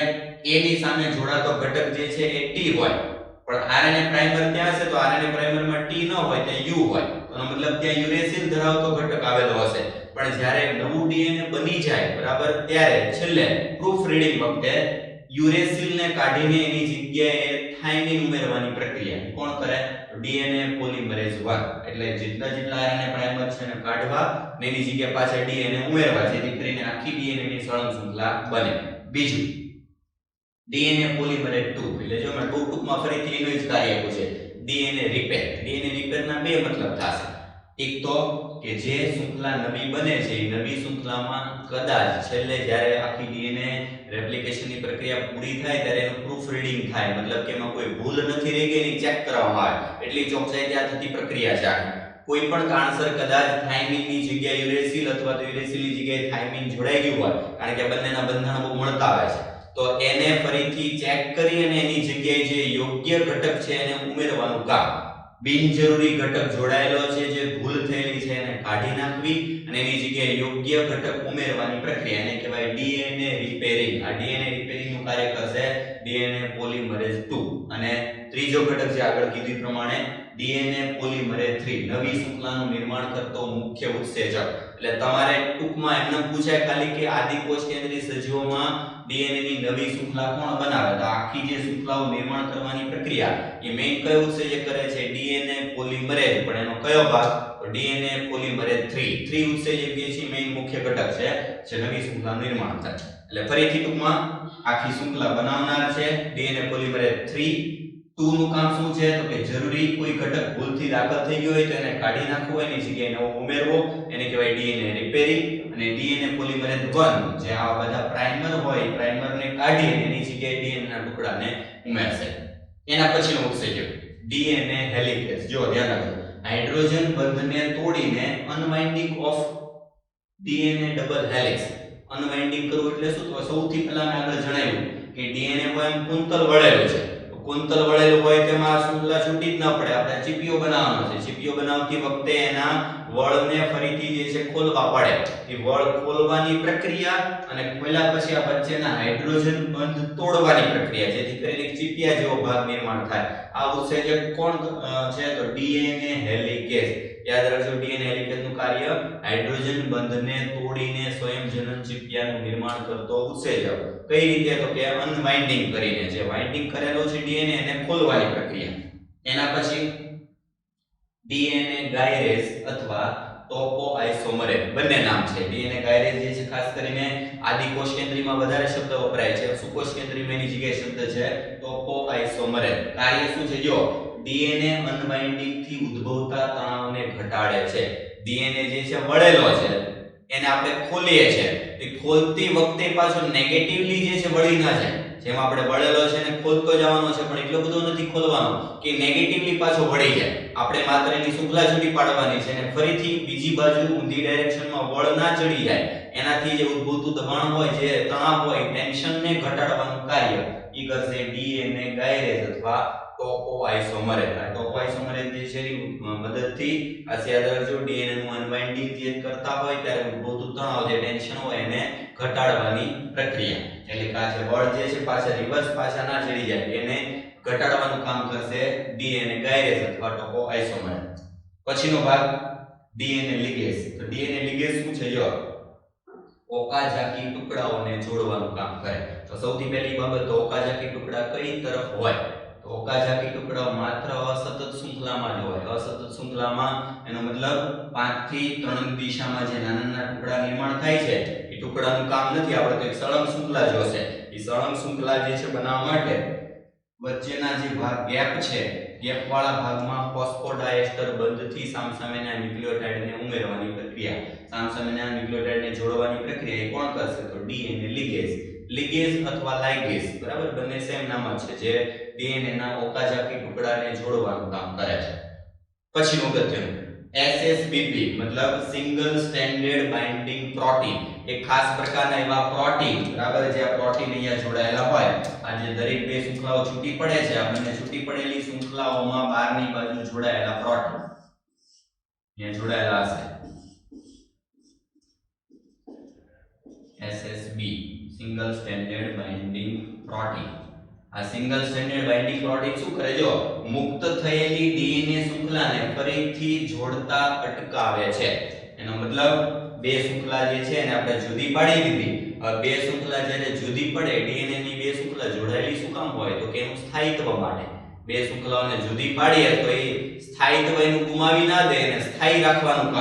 એ ની સામે જોડાતો ઘટક જે છે એ ટી હોય, પણ આરએનએ પ્રાઇમર ત્યાં હશે તો આરએનએ પ્રાઇમરમાં ટી ન હોય, ત્યાં યુ હોય, તો એનો મતલબ ત્યાં યુરેસિલ ધરાવતો ઘટક આવેલો હશે. પણ જ્યારે નવું ડીએનએ બની જાય બરાબર, ત્યારે છેલ્લે પ્રૂફ રીડિંગ વખતે યુરેસિલને કાઢીને એની જગ્યાએ થાઇમિન ઉમેરવાની પ્રક્રિયા કોણ કરે? DNA polymerase 1. એટલે જેટલા આરએનએ પ્રાઇમર છે એને કાઢવા ને એની જગ્યાએ પાછા ડીએનએ ઉમેરવા, જેથી કરીને આખી ડીએનએ ની સળંગ શૃંખલા બને. બીજું ડીએનએ પોલિમરેઝ 2. એટલે જો મેં ટૂંકમાં ફરીથી એનું જ કાર્ય આપ્યું છે, ડીએનએ રિપેર. ડીએનએ રિપેરના બે મતલબ થશે. એક તો કે જે શૃંખલા નવી બને છે એ નવી શૃંખલામાં કદાચ છેલ્લે જ્યારે આખી ડીએનએ રેપ્લિકેશનની પ્રક્રિયા પૂરી થાય ત્યારે એનું પ્રૂફ રીડિંગ થાય, મતલબ કે એમાં કોઈ ભૂલ નથી રહી ગઈ એની ચેક કરવામાં આવે, એટલી ચોકસાઈ ત્યાં થતી પ્રક્રિયા છે. કોઈ પણ કારણસર કદાચ થાઇમિનની જગ્યાએ યુરેસિલ અથવા તો યુરેસિલની જગ્યાએ થાઇમિન જોડાઈ ગયું હોય, કારણ કે બંનેના બંધારણ બહુ મળતા હોય છે, તો એને ફરીથી ચેક કરી અને એની જગ્યાએ જે યોગ્ય ઘટક છે એને ઉમેરવાનું કામ. બિનજરૂરી ઘટક જોડાયેલો છે, જે ભૂલ થયેલી છે એને કાઢી નાખવી અને એની જગ્યાએ યોગ્ય ઘટક ઉમેરવાની પ્રક્રિયા, એને કહેવાય ડીએનએ રિપેરિંગ. આ ડીએનએ રિપેરિંગ નું કાર્ય કરશે ડીએનએ પોલિમરેઝ 2. અને ત્રીજો ઘટક જે આગળ કીધું પ્રમાણે ડીએનએ પોલિમરેઝ 3, નવી શૃંખલાનું નિર્માણ કરતો મુખ્ય ઉત્સેચક. એટલે તમારે ટૂંકમાં એમને પૂછાય ખાલી કે આદિકોષ કેન્દ્રીય સજીવોમાં ડીએનએ ની નવી શૃંખલા કોણ બનાવે, તો આખી જે શૃંખલાઓ નિર્માણ કરવાની પ્રક્રિયા એ મેઇન કયો ઉત્સેચક કરે છે? DNA polymerase. પણ એનો કયો ભાગ? તો ડીએનએ પોલિમરેઝ 3. 3 ઉત્સેચક જે છે મેઇન મુખ્ય ઘટક છે જે નવી શૃંખલાનું નિર્માણ થાય. એટલે ફરીથી ટૂંકમાં આખી શૃંખલા બનાવનાર છે ડીએનએ પોલિમરેઝ 3. 2 નું કામ શું છે? તો કે જરૂરી કોઈ ઘટક ભૂલથી દાખલ થઈ ગયો હોય તો એને કાઢી નાખવો, એની જગ્યાએ નવો ઉમેરવો, એને કહેવાય ડીએનએ રિપેરિંગ. અને ડીએનએ પોલિમરેઝ 1 જે આ બધા પ્રાઇમર હોય, પ્રાઇમરને કાઢી એની જગ્યાએ ડીએનએ ના ટુકડાને ઉમેરશે. એના પછીનો ઉત્સેચક ડીએનએ હેલિકેઝ. જો ધ્યાન રાખજો, હાઇડ્રોજન બંધને તોડીને અનવાઇન્ડિંગ ઓફ ડીએનએ ડબલ હેલિક્સ. અનવાઇન્ડિંગ કરવું એટલે શું? તો સૌથી પહેલા મેં આગળ જણાવ્યું કે ડીએનએ હોય એમ કુંતલ વળેલું છે, કુંતલ વળેલું હોય તેમાં શૃંખલા છૂટી જ ન પડે, આપણે ચીપીઓ બનાવવાનો છે. ચીપીઓ બનાવતી વખતે એના વળને ફરીથી જે છે ખોલવા પડે. એ વળ ખોલવાની પ્રક્રિયા અને ખોલ્યા પછી આ વચ્ચેના હાઇડ્રોજન બંધ તોડવાની પ્રક્રિયા, જેથી કરીને ચીપિયા જેવો ભાગ નિર્માણ થાય. આ ઉત્સેચક કોણ છે? તો ડીએનએ હેલિકેઝ. યાદ રાખજો, ડીએનએ હેલિકેઝ નું કાર્ય હાઇડ્રોજન બંધને તોડીને સ્વયંજનન ચીપિયાનું નિર્માણ કરતો ઉત્સેચક. કઈ રીતે? તો કે અનવાઇન્ડિંગ કરીને, જે વાઇન્ડિંગ કરેલો છે ડીએનએ એને ખોલવાની પ્રક્રિયા. એના પછી ડીએનએ ગાયરેઝ અથવા ટોપોઆઇસોમરેઝ, બંને નામ છે. ડીએનએ ગાયરેઝ જે છે ખાસ કરીને આદિકોષ કેન્દ્રીયમાં વધારે શબ્દ વપરાય છે, સુકોષ કેન્દ્રીયમાં એની જગ્યાએ શબ્દ છે ટોપોઆઇસોમરેઝ. કાર્ય શું છે? જો ડીએનએ અનવાઇન્ડિંગ થી ઉદ્ભવતા તણાવને ઘટાડે છે. ડીએનએ જે છે વળેલો છે એને આપણે ખોલીએ છીએ, તો ખોલતી વખતે પાછો નેગેટિવલી જે છે વળી ના જાય. જેમ આપણે વળેલો છે ને ખોલતો જવાનો છે, પણ એટલો બધો નથી ખોલવાનો કે નેગેટિવલી પાછો વળી જાય. આપણે માત્ર એની શૃંખલા છૂટી પાડવાની છે અને ફરીથી બીજી બાજુ ઊંધી ડાયરેક્શનમાં વળ ના ચડી જાય. એનાથી જે ઉદ્ભવતું દબાણ હોય, જે તણાવ હોય, ટેન્શનને ઘટાડવાનું કાર્ય ઈ કરશે ડીએનએ ગાયરેઝ અથવા ટોપોઆઇસોમરેઝ. આ ટોપોઆઇસોમરેઝ જે છે એની મદદથી આ યાદ રાખજો, ડીએનએ નું અનવાઇન્ડિંગ જે કરતા હોય ત્યારે ઉદ્ભવતું તણાવ, જે ટેન્શન હોય એને ઘટાડવાની પ્રક્રિયા. એટલે કે આ જે બળ જે છે પાછા રિવર્સ પાછા ના ચડી જાય એને ઘટાડવાનું કામ કરશે ડીએનએ ગાયરેઝ અથવા ટોપોઆઇસોમરેઝ. પછીનો ભાગ ડીએનએ લિગેઝ. તો ડીએનએ લિગેઝ શું છે? જો ઓકાઝાકી ટુકડાઓને જોડવાનું કામ કરે. તો સૌથી પહેલી બાબત, ઓકાઝાકી ટુકડા કઈ તરફ હોય? તો ઓકાઝાકી ટુકડાઓ માત્ર અસતત શૃંખલામાં જ હોય. અસતત શૃંખલામાં એનો મતલબ 5 થી 3 દિશામાં જે નાના ટુકડા નિર્માણ થાય છે એ ટુકડાનું કામ નથી. આપણે તો એક સળંગ શૃંખલા જોશે. એ સળંગ શૃંખલા જે છે બનાવવા માટે વચ્ચેના જે ભાગ ગેપ છે, ગેપ વાળા ભાગમાં ફોસ્ફોડાયસ્ટર બંધથી સામસામેના ન્યુક્લિયોટાઇડને ઉમેરવાની પ્રક્રિયા, સામસામેના ન્યુક્લિયોટાઇડને જોડવાની પ્રક્રિયા એ કોણ કરશે? તો ડીએનએ લિગેઝ. લિગેઝ અથવા લાઇગેઝ, બરાબર, બંને સેમ નામ જ છે, જે ડીએનએ ના ઓકાઝાકી ટુકડાને જોડવાનું કામ કરે છે. પછીનું અગત્યનું SSBP मतलब સિંગલ સ્ટેન્ડર્ડ બાઇન્ડિંગ પ્રોટીન, એક ખાસ પ્રકારના એવા પ્રોટીન, બરાબર, જે આ પ્રોટીન અહીંયા જોડાયેલા હોય, આ જે દરેક બે શૃંખલાઓ છૂટી પડે છે, આ બંને છૂટી પડેલી શૃંખલાઓમાં બહારની બાજુ જોડાયેલા પ્રોટીન અહીંયા જોડાયેલા હશે, SSB single standard binding protein. આ સિંગલ સ્ટેન્ડર્ડ બાઇન્ડિંગ પ્રોટીન શું કરે, જો મુક્ત થયેલી ડીએનએ શૃંખલાને ફરીથી જોડતા અટકાવે છે. એનો મતલબ બે શૃંખલા જે છે એને આપણે જુદી પાડી દીધી. હવે બે શૃંખલા જ્યારે જુદી પડે, ડીએનએ ની બે શૃંખલા જોડાયેલી શું કામ હોય, તો કે એનું સ્થાયિત્વ માટે. બે શૃંખલાઓને જુદી પાડીએ તો એ સ્થાયિત્વ એનું ગુમાવી ના દે અને સ્થાયી રાખવાનું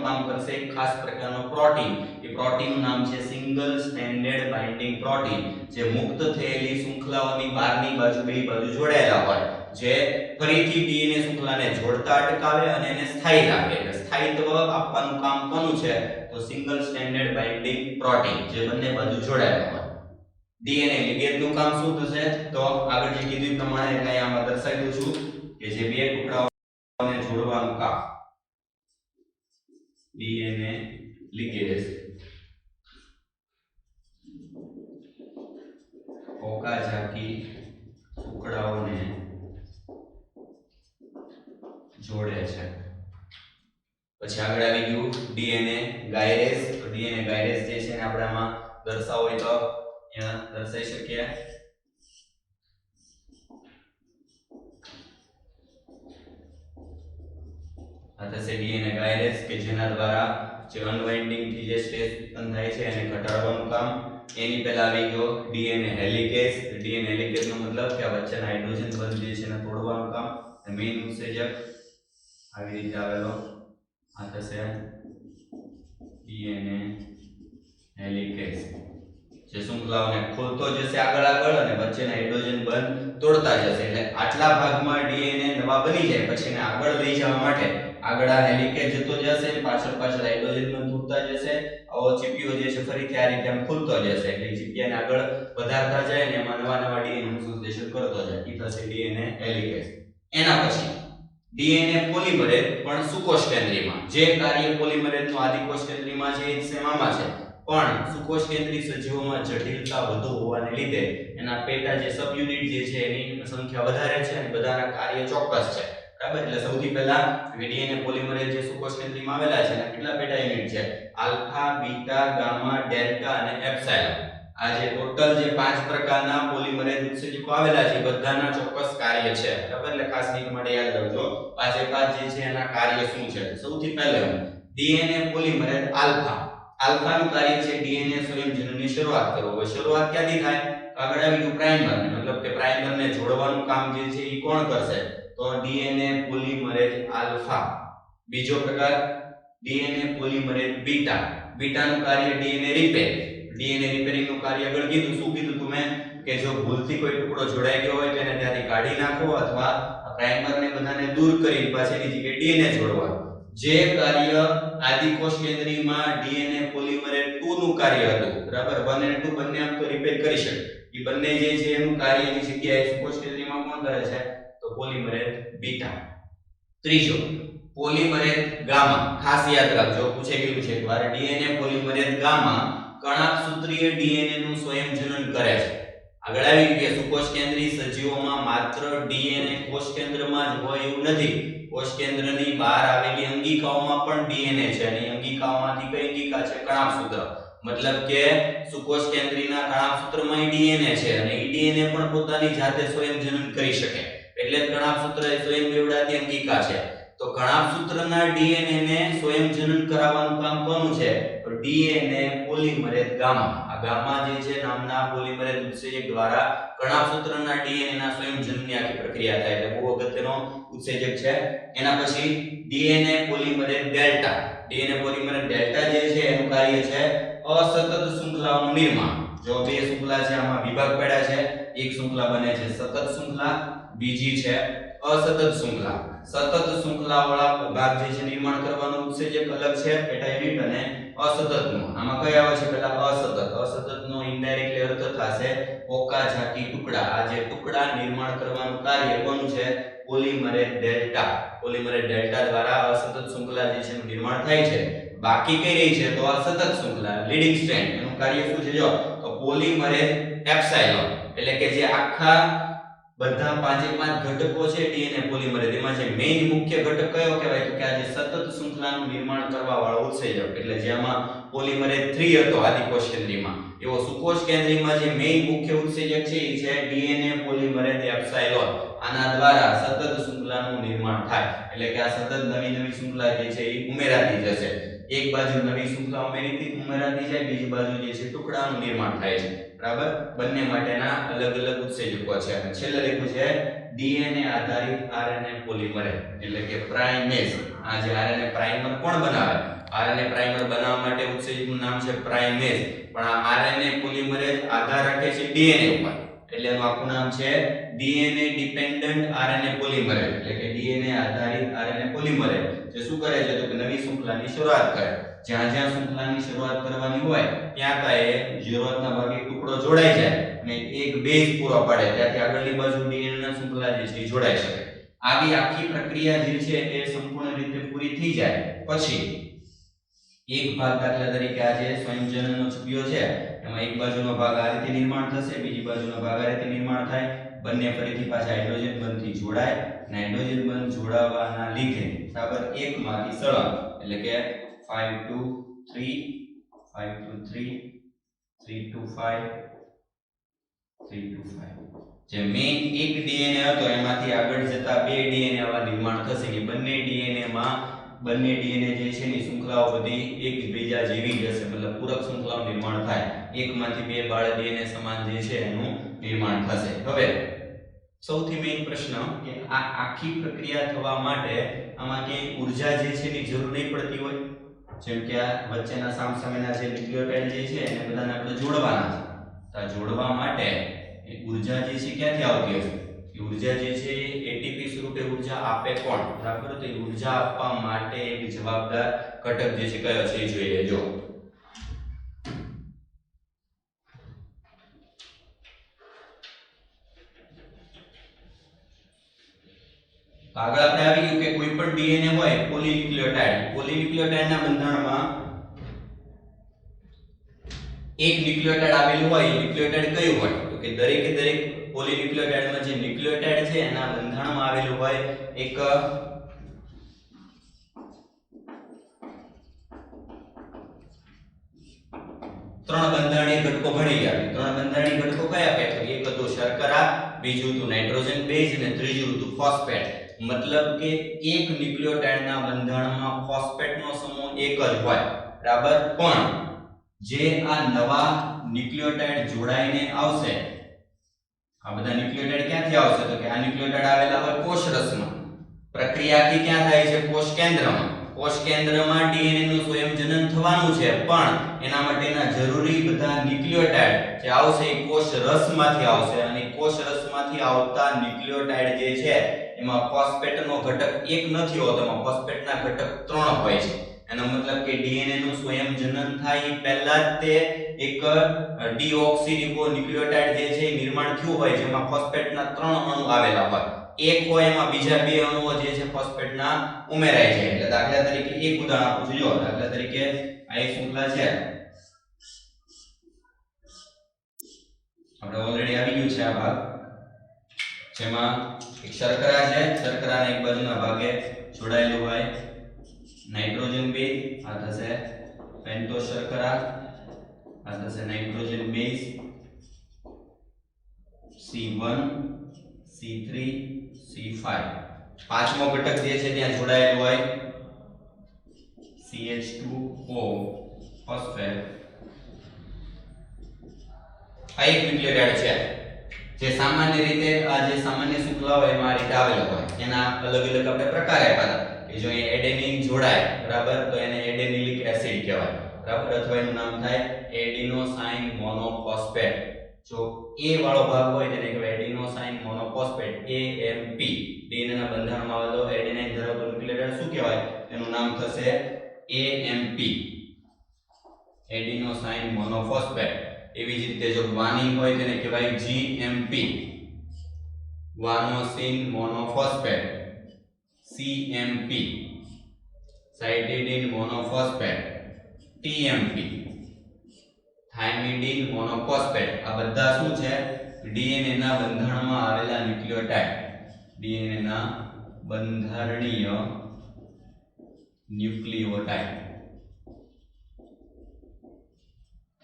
કામ કરશે એક ખાસ પ્રકારનો પ્રોટીન. એ પ્રોટીનનું નામ છે સિંગલ સ્ટેન્ડર્ડ બાઇન્ડિંગ પ્રોટીન, જે મુક્ત થયેલી શૃંખલાઓની બહારની બાજુ બે બાજુ જોડાયેલા હોય, જે ફરીથી ડીએનએ શૃંખલાને જોડતા અટકાવે અને એને સ્થાયી રાખે. એટલે સ્થાયિત્વ આપવાનું કામ કોનું છે, તો સિંગલ સ્ટેન્ડર્ડ બાઇન્ડિંગ પ્રોટીન, જે બંને બાજુ જોડાયેલા હોય. ડીએનએ લિગેન્ડનું કામ શું થશે, તો આગળ જે કીધું પ્રમાણે એટલે આમાં દર્શાવ્યું છું કે જે બે ટુકડાઓને જોડવાનું કામ ડીએનએ લિગેઝ ઓકાઝાકી ટુકડાઓને જોડે છે. પછી આગળ આવી ગયું ડીએનએ ગાયરેસ. તો ડીએનએ ગાયરેસ જે છે ને આપણે આમાં દર્શાવો હોય તો અહીંયા દર્શાવી શકીએ. આ થશે ડીએનએ ગાયરેસ કે જેના દ્વારા જે અનવાઇન્ડિંગ થી જે સ્ટ્રેસ ઉત્પન્ન થાય છે એને ઘટાડવાનું કામ. એની પહેલા આવી ગયો ડીએનએ હેલિકેસ. ડીએનએ હેલિકેસ નો મતલબ કે આ વચ્ચેના હાઇડ્રોજન બંધ જે છે એને તોડવાનું કામ. મેઇન ઉત્સેચક આવી રીતે આવેલો આ થશે ડીએનએ હેલિકેસ, જે શૃંખલાઓને ખોલતો જશે આગળ અને વચ્ચેના હાઇડ્રોજન બંધ તોડતા જશે. એટલે આટલા ભાગમાં ડીએનએ નવા બની જાય પછી એને આગળ લઈ જવા માટે આગળ આ હેલિકેસ જતો જશે, પાછળ હાઇડ્રોજન બંધ તૂટતા જશે. આવો ચીપિયો જે છે ફરીથી આ રીતે આમ ખુલતો જશે, એટલે ચીપિયાને આગળ વધારતા જાય અને એમાં નવા ડીએનએ નું સંશ્લેષણ કરતો જાય. એ થશે ડીએનએ હેલિકેસ. એના પછી ડીએનએ પોલિમરેઝ પણ સુકોષ કેન્દ્રીયમાં, જે કાર્ય પોલિમરેઝનો આદિકોષ કેન્દ્રીયમાં છે એ સેમ આમાં છે, પણ સુકોષ કેન્દ્રીય સજીવોમાં જટિલતા વધુ હોવાને લીધે એના પેટા જે સબ યુનિટ જે છે એની સંખ્યા વધારે છે અને બધાના કાર્ય ચોક્કસ છે, બરાબર. એટલે સૌથી પહેલા ડીએનએ પોલિમરેઝ જે સુકોષ કેન્દ્રીયમાં આવેલા છે એના કેટલા પેટા યુનિટ છે, આલ્ફા, બીટા, ગામા, ડેલ્ટા અને એપ્સાઇલોન. આ જે ટોટલ જે 5 પ્રકારના પોલિમરેઝ ઉત્સેચકો આવેલા છે બધાના ચોક્કસ કાર્ય છે, બરાબર. એટલે ખાસ નીટ માટે યાદ રાખજો પાંચે પાંચ જે છે એના કાર્ય શું છે. સૌથી પહેલા ડીએનએ પોલિમરેઝ આલ્ફા. આલ્ફાનું કાર્ય છે ડીએનએ સ્વયંજનનની શરૂઆત કરવો. હવે શરૂઆત ક્યાંથી થાય, આગળ આવી ગયું પ્રાઇમર, મતલબ કે પ્રાઇમરને જોડવાનું કામ જે છે એ કોણ કરશે, તો ડીએનએ પોલિમરેઝ આલ્ફા. બીજો પ્રકાર ડીએનએ પોલિમરેઝ બીટા. બીટાનું કાર્ય ડીએનએ રિપેર. ડીએનએ રિપેરિંગ નું કાર્ય આગળ કીધું, શું કીધું તમે, કે જો ભૂલથી કોઈ ટુકડો જોડાઈ ગયો હોય તો એને ત્યાંથી કાઢી નાખો અથવા પ્રાઇમરને બધાને દૂર કરી પાછી એની જગ્યાએ ડીએનએ જોડવાનું. જે કાર્ય આદિકોષ કેન્દ્રીયમાં ડીએનએ પોલિમરેઝ 2 નું કાર્ય હતું, બરાબર. 1 અને 2 બંને આમ તો રિપેર કરી શકે, એ બંને જે છે એનું કાર્યની જગ્યાએ સુકોષ કેન્દ્રીયમાં કોણ કરે છે, તો પોલિમરેઝ બીટા. ત્રીજો પોલિમરેઝ ગામા. ખાસ યાદ રાખજો, પૂછાઈ ગયું છે એકવાર. ડીએનએ પોલિમરેઝ ગામા કણાભસૂત્રીય ડીએનએ નું સ્વયંજનન કરે છે. આગળ આવી ગયું કે સુકોષ કેન્દ્રીય સજીવોમાં માત્ર ડીએનએ કોષ કેન્દ્રમાં જ હોય એવું નથી, કોષ કેન્દ્રની બહાર આવેલી અંગિકાઓમાં પણ ડીએનએ છે અને અંગિકાઓમાંથી કઈ અંગિકા છે, કણાભસૂત્ર. મતલબ કે સુકોષ કેન્દ્રીયના કણાભસૂત્રમાં ડીએનએ છે અને એ ડીએનએ પણ પોતાની જાતે સ્વયંજનન કરી શકે, એટલે જ કણાભસૂત્ર એ સ્વયં બેવડાતી અંગિકા છે. તો કણાભસૂત્રના ડીએનએ ને સ્વયંજનન કરાવવાનું કામ કોનું છે, તો ડીએનએ પોલિમરેઝ ગામા. આ ગામા જે છે નામના પોલિમરેઝ ઉત્સેચક દ્વારા કણાભસૂત્રના ડીએનએ ના સ્વયંજનનની આખી પ્રક્રિયા થાય, એટલે બહુ અગત્યનો ઉત્સેચક છે. એના પછી DNA polymerase delta. DNA polymerase delta જે છે એનું કાર્ય છે અસતત શૃંખલાઓનું નિર્માણ. જો બે શૃંખલા છે આમાં વિભાગ પડ્યા છે, એક શૃંખલા બને છે સતત શૃંખલા, બીજી છે અસતત શૃંખલા. સતત શૃંખલાવાળા ભાગ જે છે નિર્માણ કરવાનું ઉત્સેચક અલગ છે પેટા યુનિટ, અને અસતતનું આમાં કઈ આવે છે, પેલા અસતતનો ઇનડાયરેક્ટલી અર્થ થશે ઓકાઝાકી ટુકડા. આ જે ટુકડા નિર્માણ કરવાનું કાર્ય કોનું છે, પોલિમરેઝ ડેલ્ટા દ્વારા અસતત શૃંખલા જે છે એનું નિર્માણ થાય છે. બાકી કઈ રહી છે તો આ સતત શૃંખલા લીડિંગ સ્ટ્રેન્ડ, એનું કાર્ય શું છે જો તો પોલિમરેઝ એપ્સાઇલોન, એટલે કે જે આખા બધા પાંચે પાંચ ઘટકો છે ડીએનએ પોલિમરેઝ, એમાં જે મેઇન મુખ્ય ઘટક કયો કહેવાય તો કે આ જે સતત શૃંખલાનું નિર્માણ કરવા વાળો ઉત્સેચક, એટલે જેમાં પોલિમરેઝ 3 હતો આદિકોષ કેન્દ્રીયમાં, એવો સુકોષ કેન્દ્રીયમાં જે મેઇન મુખ્ય ઉત્સેચક છે એ છે ડીએનએ પોલિમરેઝ એપ્સાઇલોન. આના દ્વારા સતત શૃંખલાનું નિર્માણ થાય, એટલે કે આ સતત નવી શૃંખલા જે છે એ ઉમેરાતી જશે. એક બાજુ નવી શૃંખલા ઉમેરાતી જાય, બીજી બાજુ જે છે ટુકડાનું નિર્માણ થાય છે. બરાબર, બંને માટેના અલગ અલગ ઉત્સેચકો છે. અને છેલ્લે લખ્યું છે ડીએનએ આધારિત આરએનએ પોલિમરેઝ, એટલે કે પ્રાઇમેઝ. આ જે આરએનએ પ્રાઇમર કોણ બનાવે? આરએનએ પ્રાઇમર બનાવવા માટે ઉત્સેચકનું નામ છે પ્રાઇમેઝ. પણ આ આરએનએ પોલિમરેઝ આધાર રાખે છે ડીએનએ ઉપર, એટલે એનું આખું નામ છે ડીએનએ ડિપેન્ડન્ટ આરએનએ પોલિમરેઝ, એટલે કે ડીએનએ આધારિત આરએનએ પોલિમરેઝ. જે શું કરે છે તો કે નવી શૃંખલાની શરૂઆત કરે. જ્યાં જ્યાં શૃંખલાની શરૂઆત કરવાની હોય ત્યાં ત્યાં જરૂરતના ભાગે ટુકડો જોડાઈ જાય અને એક બેઝ પૂરો પાડે, ત્યાંથી આગળની બાજુ ડીએનએ ના શૃંખલા જે છે એ જોડાઈ શકે. આવી આખી પ્રક્રિયા જે છે એ સંપૂર્ણ રીતે પૂરી થઈ જાય પછી એક ભાગ, દાખલા તરીકે આ જે સ્વયંજનનનો છુપિયો છે એમાં એક બાજુનો ભાગ આ રીતે નિર્માણ થશે, બીજી બાજુનો ભાગ આ રીતે નિર્માણ થાય. બંને ફરીથી પાછા હાઇડ્રોજન બંધથી જોડાય અને હાઇડ્રોજન બંધ જોડાવાના લીધે બરાબર એકમાંથી સળંગ, એટલે કે 5 to 3 5 to 3 3 to 5 3 to 5 જે મેઇન એક ડીએનએ હતો એમાંથી આગળ જતા બે ડીએનએ આવા નિર્માણ થશે કે બંને ડીએનએ જે છે ની શૃંખલાઓ બધી એકબીજા જેવી જ હશે, મતલબ પૂરક શૃંખલાનું નિર્માણ થાય. એકમાંથી બે બાળ ડીએનએ સમાન જે છે એનું નિર્માણ થશે. હવે સૌથી મેઇન પ્રશ્ન કે આ આખી પ્રક્રિયા થવા માટે આમાં ક્યાંય ઊર્જા જે છે ની જરૂર નહીં પડતી હોય? જેમ કે આ વચ્ચેના સામસામેના જે ન્યુક્લિયોટાઇડ જે છે એને બધાને આપણે જોડવાના છે. તો આ જોડવા માટે ઊર્જા જે છે ક્યાંથી આવતી હશે? એ ઊર્જા જે છે એટીપી સ્વરૂપે ઊર્જા આપે કોણ? બરાબર, તો એ ઊર્જા આપવા માટે એક જવાબદાર ઘટક જે છે કયો છે એ જોઈ લેજો. આગળ આપણે આવી ગયું કે કોઈ પણ ડીએનએ હોય પોલીન્યુક્લિયોટાઇડના બંધારણમાં એક ન્યુક્લિયોટાઇડ આવેલું હોય. ન્યુક્લિયોટાઇડ કયું હોય તો કે દરેકે દરેક પોલીન્યુક્લિયોટાઇડમાં જે ન્યુક્લિયોટાઇડ છે એના બંધારણમાં આવેલું હોય એક ત્રણ બંધારણીય ઘટકો ભણી ગયા. ત્રણ બંધારણીય ઘટકો કયા કયા? તો એક હતું શર્કરા, બીજું હતું નાઇટ્રોજન બેઝ અને ત્રીજું હતું ફોસ્ફેટ. મતલબ કે એક ન્યુક્લિયોટાઇડના બંધારણમાં ફોસ્ફેટનો સમૂહ એક જ હોય. બરાબર, પણ જે આ નવા ન્યુક્લિયોટાઇડ જોડાઈને આવશે, આ બધા ન્યુક્લિયોટાઇડ ક્યાંથી આવશે તો કે આ ન્યુક્લિયોટાઇડ આવેલા હોય કોષરસમાં. પ્રક્રિયાથી ક્યાં થાય છે? કોષ કેન્દ્રમાં. કોષ કેન્દ્રમાં ડીએનએ નું સ્વયંજનન થવાનું છે, પણ એના માટેના જરૂરી બધા ન્યુક્લિયોટાઇડ જે આવશે એ કોષ રસમાંથી આવશે અને કોષ રસમાંથી આવતા ન્યુક્લિયોટાઇડ જે છે એમાં ફોસ્ફેટનો ઘટક એક નથી હોતો, એમાં ફોસ્ફેટના ઘટક 3 હોય છે. એનો મતલબ કે ડીએનએ નું સ્વયંજનન થાય એ પહેલા જ તે એક ડીઓક્સીરિબો ન્યુક્લિયોટાઇડ જે છે નિર્માણ થયું હોય જેમાં ફોસ્ફેટના 3 અણુ આવેલા હોય. એક હોય એમાં બીજા બે અણુઓ જે છે ફોસ્ફેટના ઉમેરાય છે. એટલે દાખલા તરીકે એક ઉદાહરણ આપું છું. જો દાખલા તરીકે આ એક શૃંખલા છે, આપણે ઓલરેડી આવી ગયું છે આ ભાગ, જેમાં એક શર્કરા છે. શર્કરાના એક બાજુના ભાગે જોડાયેલું હોય નાઇટ્રોજન બેઝ, આ થશે પેન્ટોસ શર્કરા, આ થશે nitrogen base C1 C3 C5. પાંચમો ઘટક જે છે ત્યાં જોડાયેલું હોય CH2O ફોસ્ફેટ. આ એક ન્યુક્લિયોટાઇડ છે જે સામાન્ય રીતે આ જે સામાન્ય શૃંખલા હોય એમાં આ રીતે આવેલો હોય. એના અલગ અલગ આપણે પ્રકાર આપ્યા કે જો અહીં એડેનિન જોડાય બરાબર તો એને એડેનિલિક એસિડ કહેવાય બરાબર, અથવા એનું નામ થાય એડિનોસાઇન મોનોફોસ્ફેટ. જો A વાળો ભાગ હોય તેને કહેવાય એડિનોસાઇન મોનોફોસ્ફેટ AMP. ડીએનએ ના બંધારણમાં આવેલો એડેનાઇન ધરાવતો ન્યુક્લિયોટાઇડ શું કહેવાય? એનું નામ થશે AMP, એડિનોસાઇન મોનોફોસ્ફેટ. એવી જ રીતે જો ગ્વાનિન હોય તેને કહેવાય GMP. guanosine monophosphate CMP, cytidine monophosphate TMP, થાઇમિડિન monophosphate આ બધા શું છે ડીએનએ ના બંધારણમાં આવેલા ન્યુક્લિયોટાઇડ ડીએનએ ના બંધારણીય ન્યુક્લિયોટાઇડ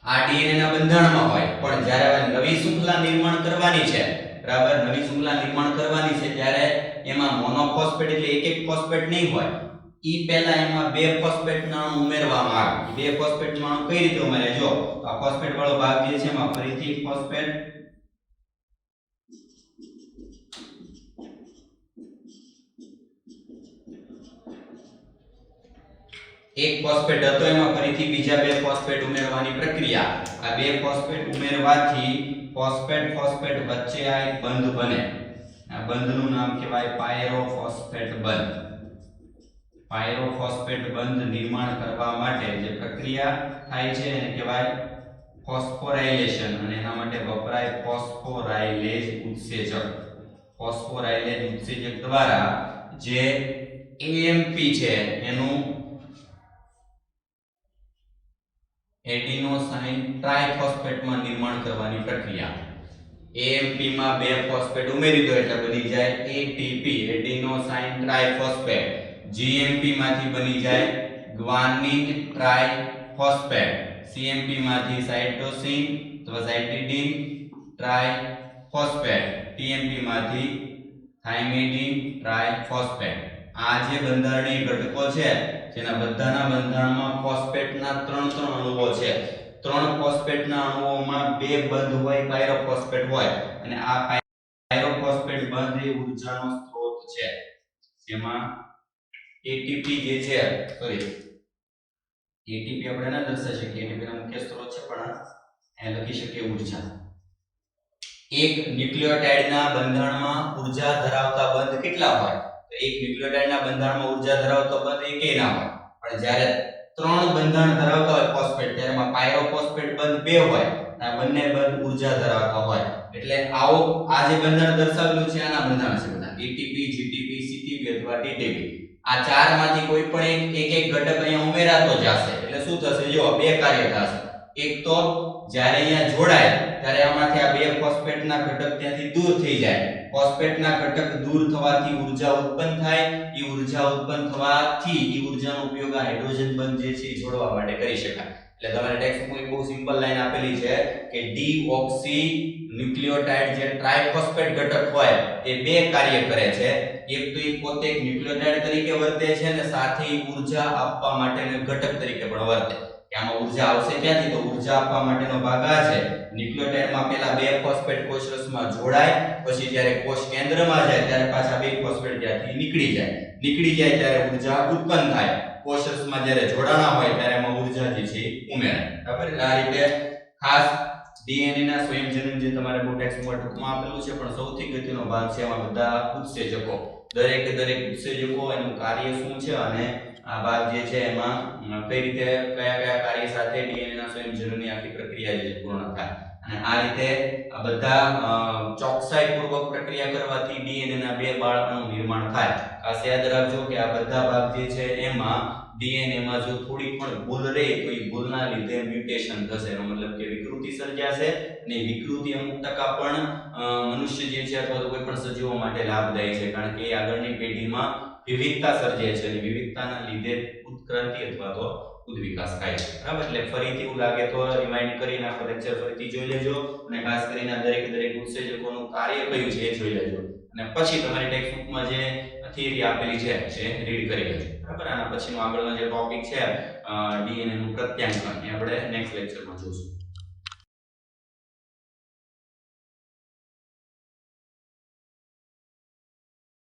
આ ડીએનએ ના બંધારણમાં હોય પણ જ્યારે નવી શૃંખલા નિર્માણ કરવાની છે બરાબર નવી શૃંખલા નિર્માણ કરવાની છે ત્યારે એમાં મોનોફોસ્ફેટ એટલે એક એક ફોસ્ફેટ નહીં હોય ઈ પહેલા એમાં બે ફોસ્ફેટ નાણું ઉમેરવામાં આવે બે ફોસ્ફેટ નાણું કઈ રીતે ઉમેરે જો આ ફોસ્ફેટ વાળો ભાગ જે છે એમાં ફરીથી ફોસ્ફેટ એક ફોસ્ફેટ હતો એમાં ફરીથી બીજા બે ફોસ્ફેટ ઉમેરવાની પ્રક્રિયા આ બે ફોસ્ફેટ ઉમેરવાથી ફોસ્ફેટ ફોસ્ફેટ વચ્ચે આ એક બંધ બને આ બંધનું નામ કહેવાય પાયરોફોસ્ફેટ બંધ પાયરોફોસ્ફેટ બંધ નિર્માણ કરવા માટે જે પ્રક્રિયા થાય છે એને કહેવાય ફોસ્ફોરાયલેશન અને એના માટે વપરાય ફોસ્ફોરાયલેજ ઉત્સેચક ફોસ્ફોરાયલેજ ઉત્સેચક દ્વારા જે એએમપી છે એનું એડિનોસાઇન ટ્રાઇફોસ્ફેટમાં નિર્માણ કરવાની પ્રક્રિયા એએમપી માં બે ફોસ્ફેટ ઉમેરી દો એટલે બની જાય એટીપી એડિનોસાઇન ટ્રાઇફોસ્ફેટ જીએમપી માંથી બની જાય ગ્વાનિન ટ્રાઇફોસ્ફેટ સીએમપી માંથી સાઇટોસિન અથવા સાઇટિડિન ટ્રાઇફોસ્ફેટ ટીએમપી માંથી થાઇમિડિન ટ્રાઇફોસ્ફેટ આ જે બંધારણીય ઘટકો છે જેના બધાના બંધારણમાં ફોસ્ફેટના ત્રણ અણુઓ છે ત્રણ ફોસ્ફેટના અણુઓમાં બે બંધ હોય પાયરોફોસ્ફેટ હોય અને આ પાયરોફોસ્ફેટ બંધ એ ઊર્જાનો સ્ત્રોત છે જેમાં એટીપી જે છે સોરી એટીપી આપણે ના દર્શાવી શકીએ એટીપી નો મુખ્ય સ્ત્રોત છે પણ અહીં લખી શકીએ ઊર્જા એક ન્યુક્લિયોટાઇડના બંધારણમાં ઊર્જા ધરાવતા બંધ કેટલા હોય તો એક ન્યુક્લિયોટાઇડના બંધારણમાં ઊર્જા ધરાવતો બંધ એકેય ના હોય પણ જ્યારે ત્રણ બંધારણ ધરાવતા હોય ફોસ્ફેટ ત્યારે એમાં પાયરોફોસ્ફેટ બંધ બે હોય આ બંને બંધ ઊર્જા ધરાવતા હોય એટલે આવો આ જે બંધારણ દર્શાવેલું છે આના બંધારણ છે બધા એટીપી જીટીપી સીટીપી અથવા ટીટીપી આ ચારમાંથી કોઈ પણ એક ઘટક અહીંયા ઉમેરાતો જશે એટલે શું થશે જો બે કાર્ય થશે એક તો જ્યારે અહીંયા જોડાય ત્યારે આમાંથી આ બે ફોસ્ફેટના ઘટક ત્યાંથી દૂર થઈ જાય ફોસ્ફેટના ઘટક દૂર થવાથી ઊર્જા ઉત્પન્ન થાય એ ઊર્જા ઉત્પન્ન થવાથી એ ઊર્જાનો ઉપયોગ આ હાઇડ્રોજન બંધ જે છે જોડવા માટે કરી શકાય એટલે તમારે ટેક્સ્ટબુક એક બહુ સિમ્પલ લાઈન આપેલી છે કે ડીઓક્સી ન્યુક્લિયોટાઇડ જે ટ્રાઇફોસ્ફેટ ઘટક હોય એ બે કાર્ય કરે છે એક તો એ પોતે એક ન્યુક્લિયોટાઇડ તરીકે વર્તે છે અને સાથે ઊર્જા આપવા માટેનો ઘટક તરીકે પણ વર્તે આમાં ઊર્જા આવશે ક્યાંથી તો ઊર્જા આપવા માટેનો ભાગ આ છે ન્યુક્લિયોટાઇડમાં પહેલા બે ફોસ્ફેટ કોષરસમાં જોડાય પછી જ્યારે કોષ કેન્દ્રમાં જાય ત્યારે પાછા બે ફોસ્ફેટ ત્યાંથી નીકળી જાય ત્યારે ઊર્જા ઉત્પન્ન થાય કોષરસમાં જ્યારે જોડાણા હોય ત્યારે એમાં ઊર્જા જે છે ઉમેરાય બરાબર આ રીતે ખાસ ડીએનએ ના સ્વયંજનન જે તમારે બહુ ટેક્સ્ટમાં ટૂંકમાં આપેલું છે પણ સૌથી અગત્યનો ભાગ છે એમાં બધા ઉત્સેચકો દરેક ઉત્સેચકો એનું કાર્ય શું છે અને આ ભાગ જે છે એમાં કઈ રીતે કયા કાર્ય સાથે ડીએનએ ના સ્વયંજનનની આખી પ્રક્રિયા જે પૂર્ણ થાય અને આ રીતે આ બધા ચોકસાઈપૂર્વક પ્રક્રિયા કરવાથી ડીએનએ ના બે બાળ અણુ નિર્માણ થાય ખાસ યાદ રાખજો કે આ બધા ભાગ જે છે એમાં ડીએનએ માં જો થોડી પણ ભૂલ રહે તો એ ભૂલના લીધે મ્યુટેશન થશે એનો મતલબ કે વિકૃતિ સર્જાશે અને વિકૃતિ અમુક ટકા પણ મનુષ્ય જે છે અથવા તો કોઈ પણ સજીવો માટે લાભદાયી છે કારણ કે એ આગળની પેઢીમાં વિવિધતા સર્જે છે અને વિવિધતાના લીધે ઉત્ક્રાંતિ અથવા તો ઉદ્વિકાસ થાય છે બરાબર એટલે ફરીથી એવું લાગે તો રિમાઇન્ડ કરીને આખો લેક્ચર ફરીથી જોઈ લેજો અને ખાસ કરીને દરેક ઉત્સેચકોનું કાર્ય કયું છે એ જોઈ લેજો અને પછી તમારી ટેક્સ્ટબુકમાં જે થિયરી આપેલી છે એ રીડ કરી લેજો બરાબર આના પછીનો આગળનો જે ટોપિક છે ડીએનએ નું પ્રત્યાંકન એ આપણે નેક્સ્ટ લેક્ચરમાં જોઈશું